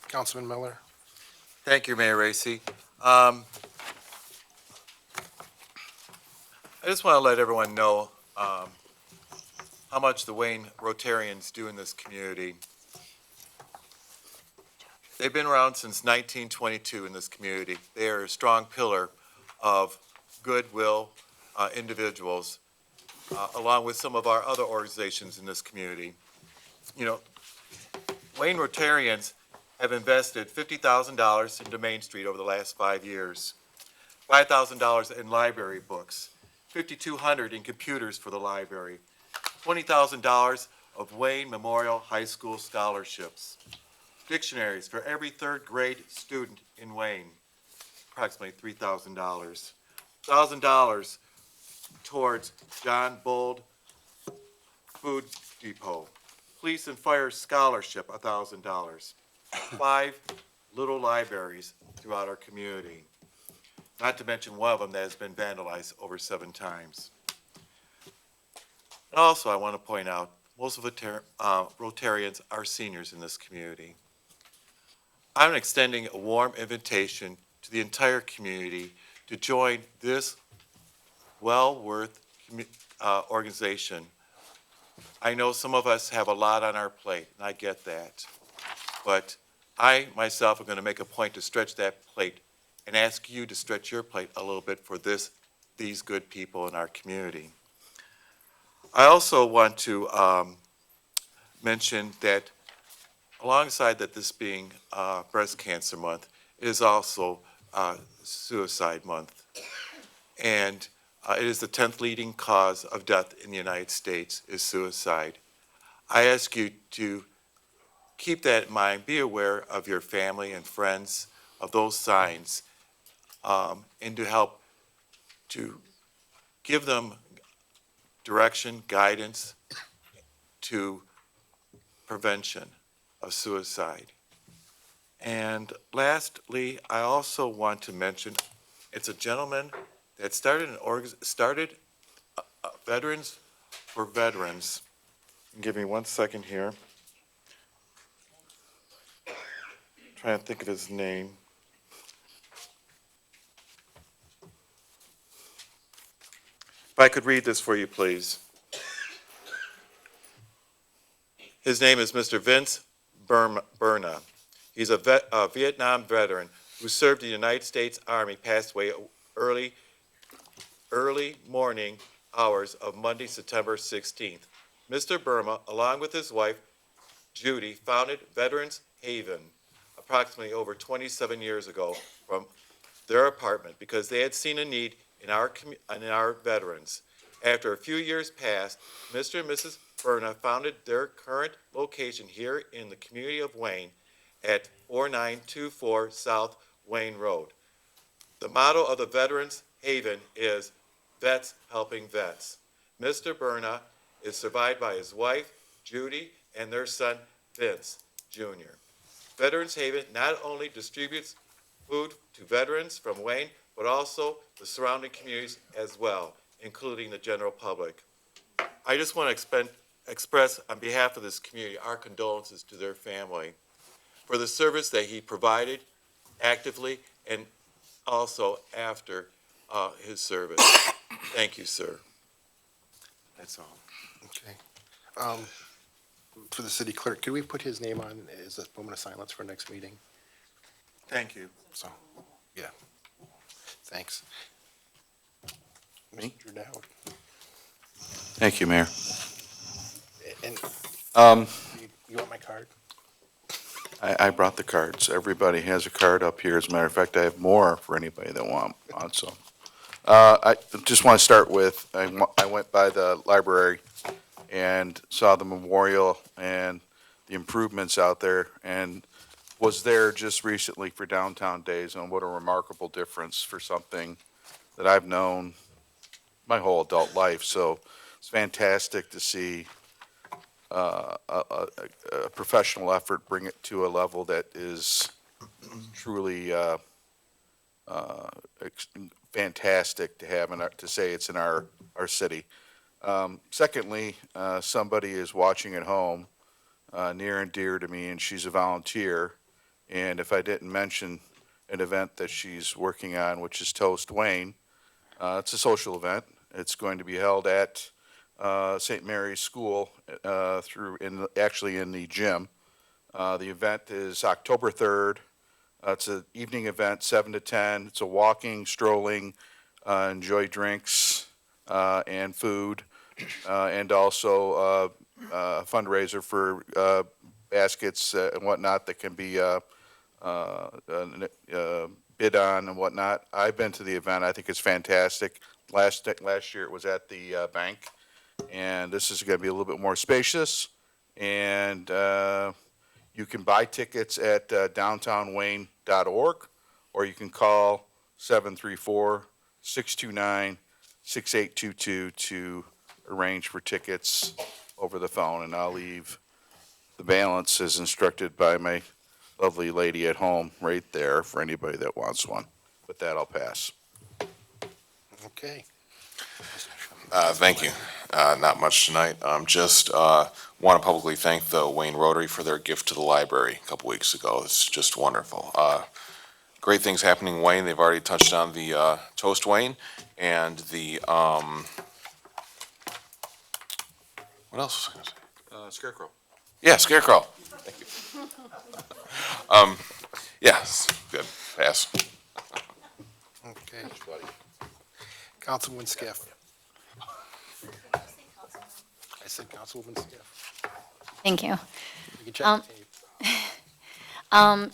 Councilman Miller? Thank you, Mayor Racy. I just want to let everyone know how much the Wayne Rotarians do in this community. They've been around since 1922 in this community. They are a strong pillar of goodwill individuals, along with some of our other organizations in this community. You know, Wayne Rotarians have invested $50,000 into Main Street over the last 5 years, $5,000 in library books, $5,200 in computers for the library, $20,000 of Wayne Memorial High School scholarships, dictionaries for every third grade student in Wayne, approximately $3,000, $1,000 towards John Bold Food Depot, police and fire scholarship, $1,000, 5 little libraries throughout our community, not to mention one of them that has been vandalized over 7 times. And also, I want to point out, most of the Rotarians are seniors in this community. I'm extending a warm invitation to the entire community to join this well-worth organization. I know some of us have a lot on our plate, and I get that. But I, myself, am going to make a point to stretch that plate and ask you to stretch your plate a little bit for these good people in our community. I also want to mention that alongside that this being Breast Cancer Month, it is also Suicide Month. And it is the 10th leading cause of death in the United States is suicide. I ask you to keep that in mind, be aware of your family and friends, of those signs, and to help to give them direction, guidance to prevention of suicide. And lastly, I also want to mention, it's a gentleman that started Veterans for Veterans. Give me 1 second here. Trying to think of his name. If I could read this for you, please. His name is Mr. Vince Berna. He's a Vietnam veteran who served in the United States Army, passed away early morning hours of Monday, September 16th. Mr. Burma, along with his wife, Judy, founded Veterans Haven approximately over 27 years ago from their apartment because they had seen a need in our veterans. After a few years passed, Mr. and Mrs. Burna founded their current location here in the community of Wayne at 4924 South Wayne Road. The motto of the Veterans Haven is Vets Helping Vets. Mr. Berna is survived by his wife, Judy, and their son, Vince Jr. Veterans Haven not only distributes food to veterans from Wayne, but also the surrounding communities as well, including the general public. I just want to express on behalf of this community our condolences to their family for the service that he provided actively and also after his service. Thank you, sir. That's all. Okay. For the city clerk, could we put his name on as a moment of silence for next meeting? Thank you. So, yeah. Thanks. Me? Mr. Dowd. Thank you, Mayor. And you want my card? I brought the cards. Everybody has a card up here. As a matter of fact, I have more for anybody that wants some. I just want to start with, I went by the library and saw the memorial and the improvements out there, and was there just recently for Downtown Days, and what a remarkable difference for something that I've known my whole adult life. So it's fantastic to see a professional effort bring it to a level that is truly fantastic to have, to say it's in our city. Secondly, somebody is watching at home, near and dear to me, and she's a volunteer. And if I didn't mention an event that she's working on, which is Toast Wayne, it's a social event. It's going to be held at St. Mary's School actually in the gym. The event is October 3rd. It's an evening event, 7 to 10. It's a walking, strolling, enjoy drinks and food, and also a fundraiser for baskets and whatnot that can be bid on and whatnot. I've been to the event. I think it's fantastic. Last year it was at the bank, and this is going to be a little bit more spacious. And you can buy tickets at downtownwayne.org, or you can call 734-629-6822 to arrange for tickets over the phone. And I'll leave the balance as instructed by my lovely lady at home right there for anybody that wants one. With that, I'll pass. Okay. Thank you. Not much tonight. Just want to publicly thank the Wayne Rotary for their gift to the library a couple weeks ago. It's just wonderful. Great things happening in Wayne. They've already touched on the Toast Wayne and the, what else was I going to say? Scarecrow. Yeah, Scarecrow. Thank you. Yes, good. Pass. Okay. Councilwoman Skiff. I said Councilwoman Skiff. Thank you. You can check the tape.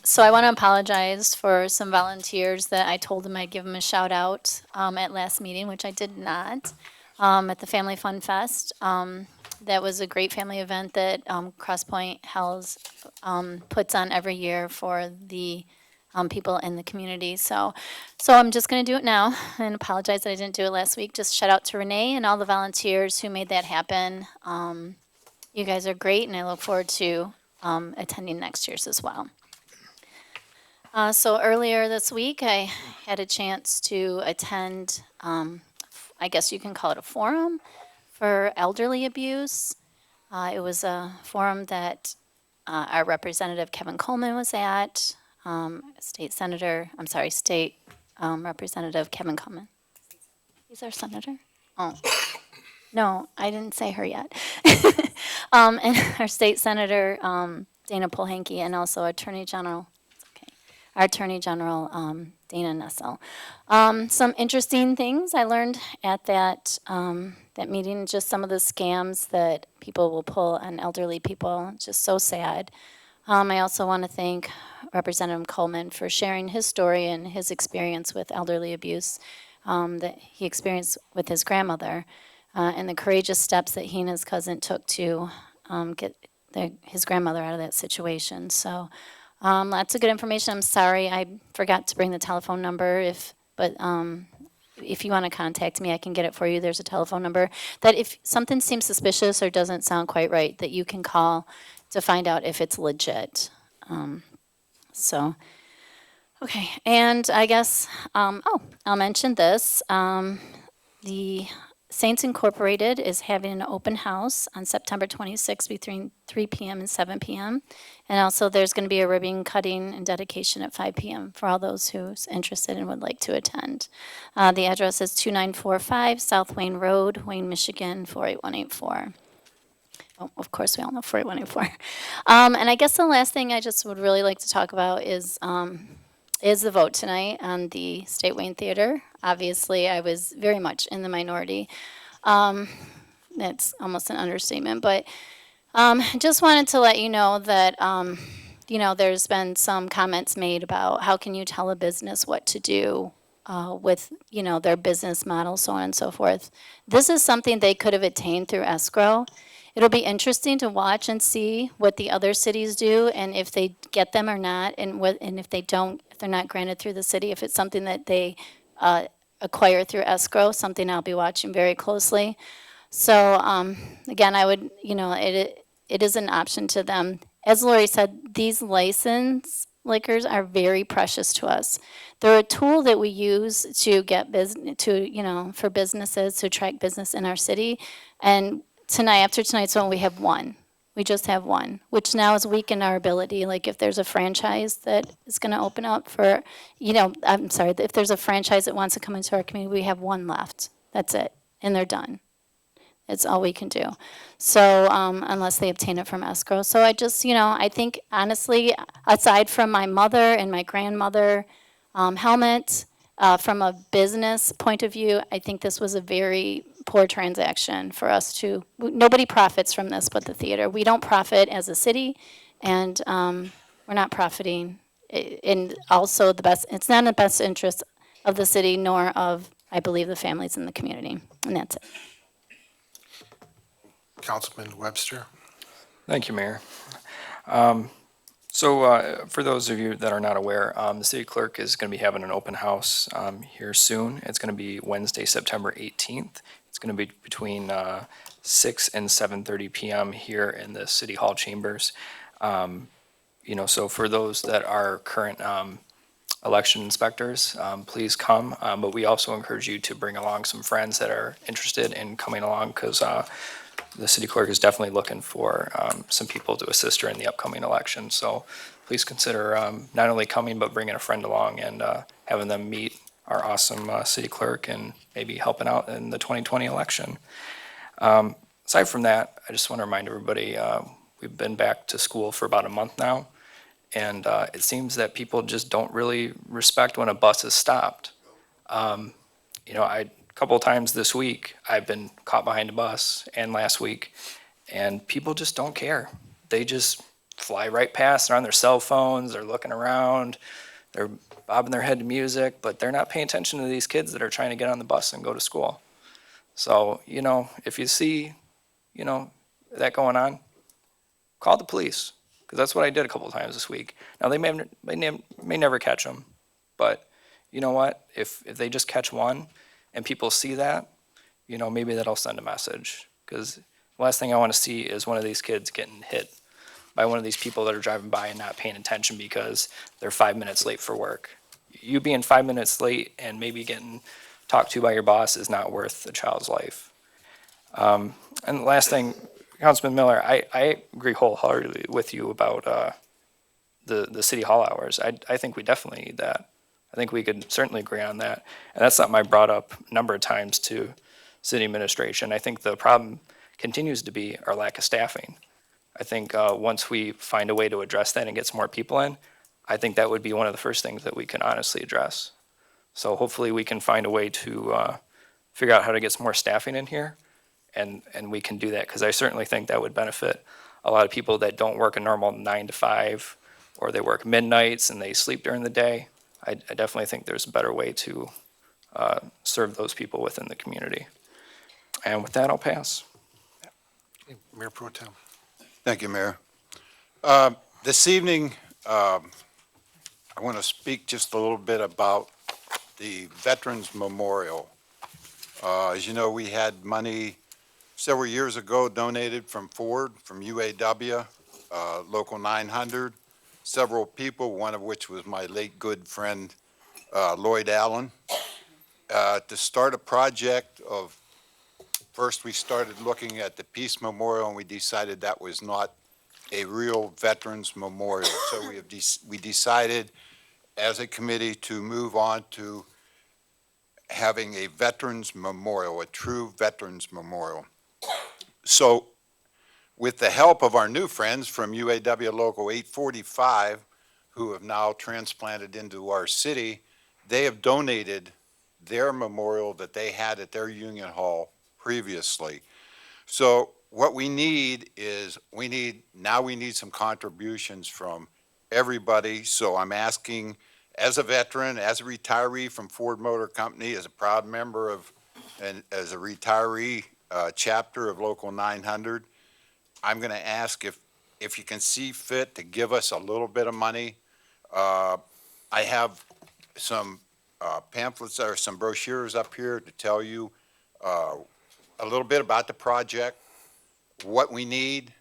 So I want to apologize for some volunteers that I told them I'd give them a shout out at last meeting, which I did not, at the Family Fun Fest. That was a great family event that Crosspoint Hells puts on every year for the people in the community. So I'm just going to do it now and apologize that I didn't do it last week. Just shout out to Renee and all the volunteers who made that happen. You guys are great, and I look forward to attending next year's as well. So earlier this week, I had a chance to attend, I guess you can call it a forum for elderly abuse. It was a forum that our representative Kevin Coleman was at, State Representative Kevin Coleman. He's our senator? Oh, no, I didn't say her yet. And our state senator, Dana Polhanke, and also Attorney General, our Attorney General, Dana Nessel. Some interesting things I learned at that meeting, just some of the scams that people will pull on elderly people, just so sad. I also want to thank Representative Coleman for sharing his story and his experience with elderly abuse that he experienced with his grandmother, and the courageous steps that he and his cousin took to get his grandmother out of that situation. So Lots of good information. I'm sorry, I forgot to bring the telephone number but if you want to contact me, I can get it for you. There's a telephone number that if something seems suspicious or doesn't sound quite right, that you can call to find out if it's legit. Okay, and I guess, I'll mention this. The Saints Incorporated is having an open house on September 26th between 3 p.m. and 7 p.m. And also there's going to be a ribbon cutting and dedication at 5 p.m. for all those who's interested and would like to attend. The address is 2945 South Wayne Road, Wayne, Michigan, 48184. Oh, of course, we all know 48184. And I guess the last thing I just would really like to talk about is the vote tonight on the State Wayne Theater. Obviously, I was very much in the minority. That's almost an understatement, but just wanted to let you know that, there's been some comments made about how can you tell a business what to do with, their business model, so on and so forth. This is something they could have attained through escrow. It'll be interesting to watch and see what the other cities do and if they get them or not, and if they don't, if they're not granted through the city, if it's something that they acquire through escrow, something I'll be watching very closely. So again, I would, it is an option to them. As Lori said, these license liquors are very precious to us. They're a tool that we use to get business, for businesses to attract business in our city. And after tonight's one, we have one. We just have one, which now has weakened our ability. Like if there's a franchise that is going to open up for, if there's a franchise that wants to come into our community, we have one left. That's it. And they're done. It's all we can do. So unless they obtain it from escrow. So I just, I think honestly, aside from my mother and my grandmother helmet, from a business point of view, I think this was a very poor transaction for us to, nobody profits from this but the theater. We don't profit as a city, and we're not profiting. And also it's not in the best interest of the city nor of, I believe, the families in the community. And that's it. Councilman Webster? Thank you, Mayor. For those of you that are not aware, the city clerk is going to be having an open house here soon. It's going to be Wednesday, September 18th. It's going to be between 6 and 7:30 p.m. here in the City Hall chambers. So for those that are current election inspectors, please come. But we also encourage you to bring along some friends that are interested in coming along, because the city clerk is definitely looking for some people to assist her in the upcoming election. So please consider not only coming, but bringing a friend along and having them meet our awesome city clerk and maybe helping out in the 2020 election. Aside from that, I just want to remind everybody, we've been back to school for about a month now, and it seems that people just don't really respect when a bus is stopped. A couple of times this week, I've been caught behind a bus, and last week, and people just don't care. They just fly right past. They're on their cell phones. They're looking around. They're bobbing their head to music, but they're not paying attention to these kids that are trying to get on the bus and go to school. So, if you see, that going on, call the police, because that's what I did a couple of times this week. Now, they may never catch them, but you know what? If they just catch one and people see that, maybe that'll send a message, because the last thing I want to see is one of these kids getting hit by one of these people that are driving by and not paying attention because they're 5 minutes late for work. You being 5 minutes late and maybe getting talked to by your boss is not worth a child's life. And the last thing, Councilman Miller, I agree wholeheartedly with you about the city hall hours. I think we definitely need that. I think we could certainly agree on that. And that's something I brought up a number of times to city administration. I think the problem continues to be our lack of staffing. I think once we find a way to address that and get some more people in, I think that would be one of the first things that we can honestly address. So hopefully we can find a way to figure out how to get some more staffing in here, and we can do that, because I certainly think that would benefit a lot of people that don't work a normal 9 to 5, or they work midnights and they sleep during the day. I definitely think there's a better way to serve those people within the community. And with that, I'll pass. Mayor Pro Tem. Thank you, Mayor. This evening, I want to speak just a little bit about the Veterans Memorial. As you know, we had money several years ago donated from Ford, from UAW, Local 900, several people, one of which was my late good friend Lloyd Allen, to start a project of, first we started looking at the Peace Memorial, and we decided that was not a real Veterans Memorial. So we decided as a committee to move on to having a Veterans Memorial, a true Veterans Memorial. So with the help of our new friends from UAW Local 845, who have now transplanted into our city, they have donated their memorial that they had at their Union Hall previously. So what we need is, we need some contributions from everybody. So I'm asking, as a veteran, as a retiree from Ford Motor Company, as a proud member of, and as a retiree chapter of Local 900, I'm going to ask if you can see fit to give us a little bit of money. I have some pamphlets or some brochures up here to tell you a little bit about the project, what we need.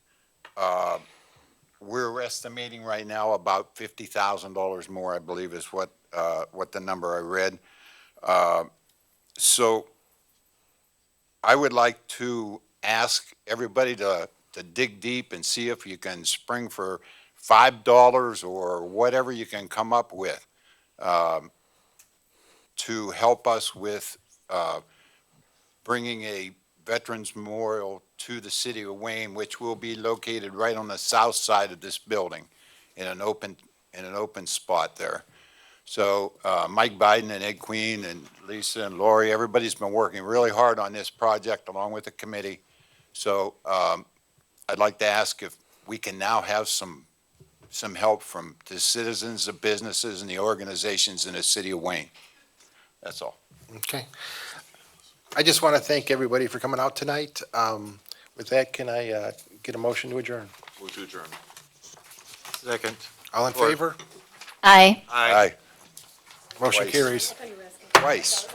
We're estimating right now about $50,000 more, I believe, is what the number I read. So I would like to ask everybody to dig deep and see if you can spring for $5 or whatever you can come up with to help us with bringing a Veterans Memorial to the city of Wayne, which will be located right on the south side of this building in an open spot there. So Mike Biden and Ed Queen and Lisa and Lori, everybody's been working really hard on this project along with the committee. So I'd like to ask if we can now have some help from the citizens, the businesses, and the organizations in the city of Wayne. That's all. Okay. I just want to thank everybody for coming out tonight. With that, can I get a motion to adjourn? Move to adjourn. Second. All in favor? Aye. Aye. Motion Twice. carries. Twice.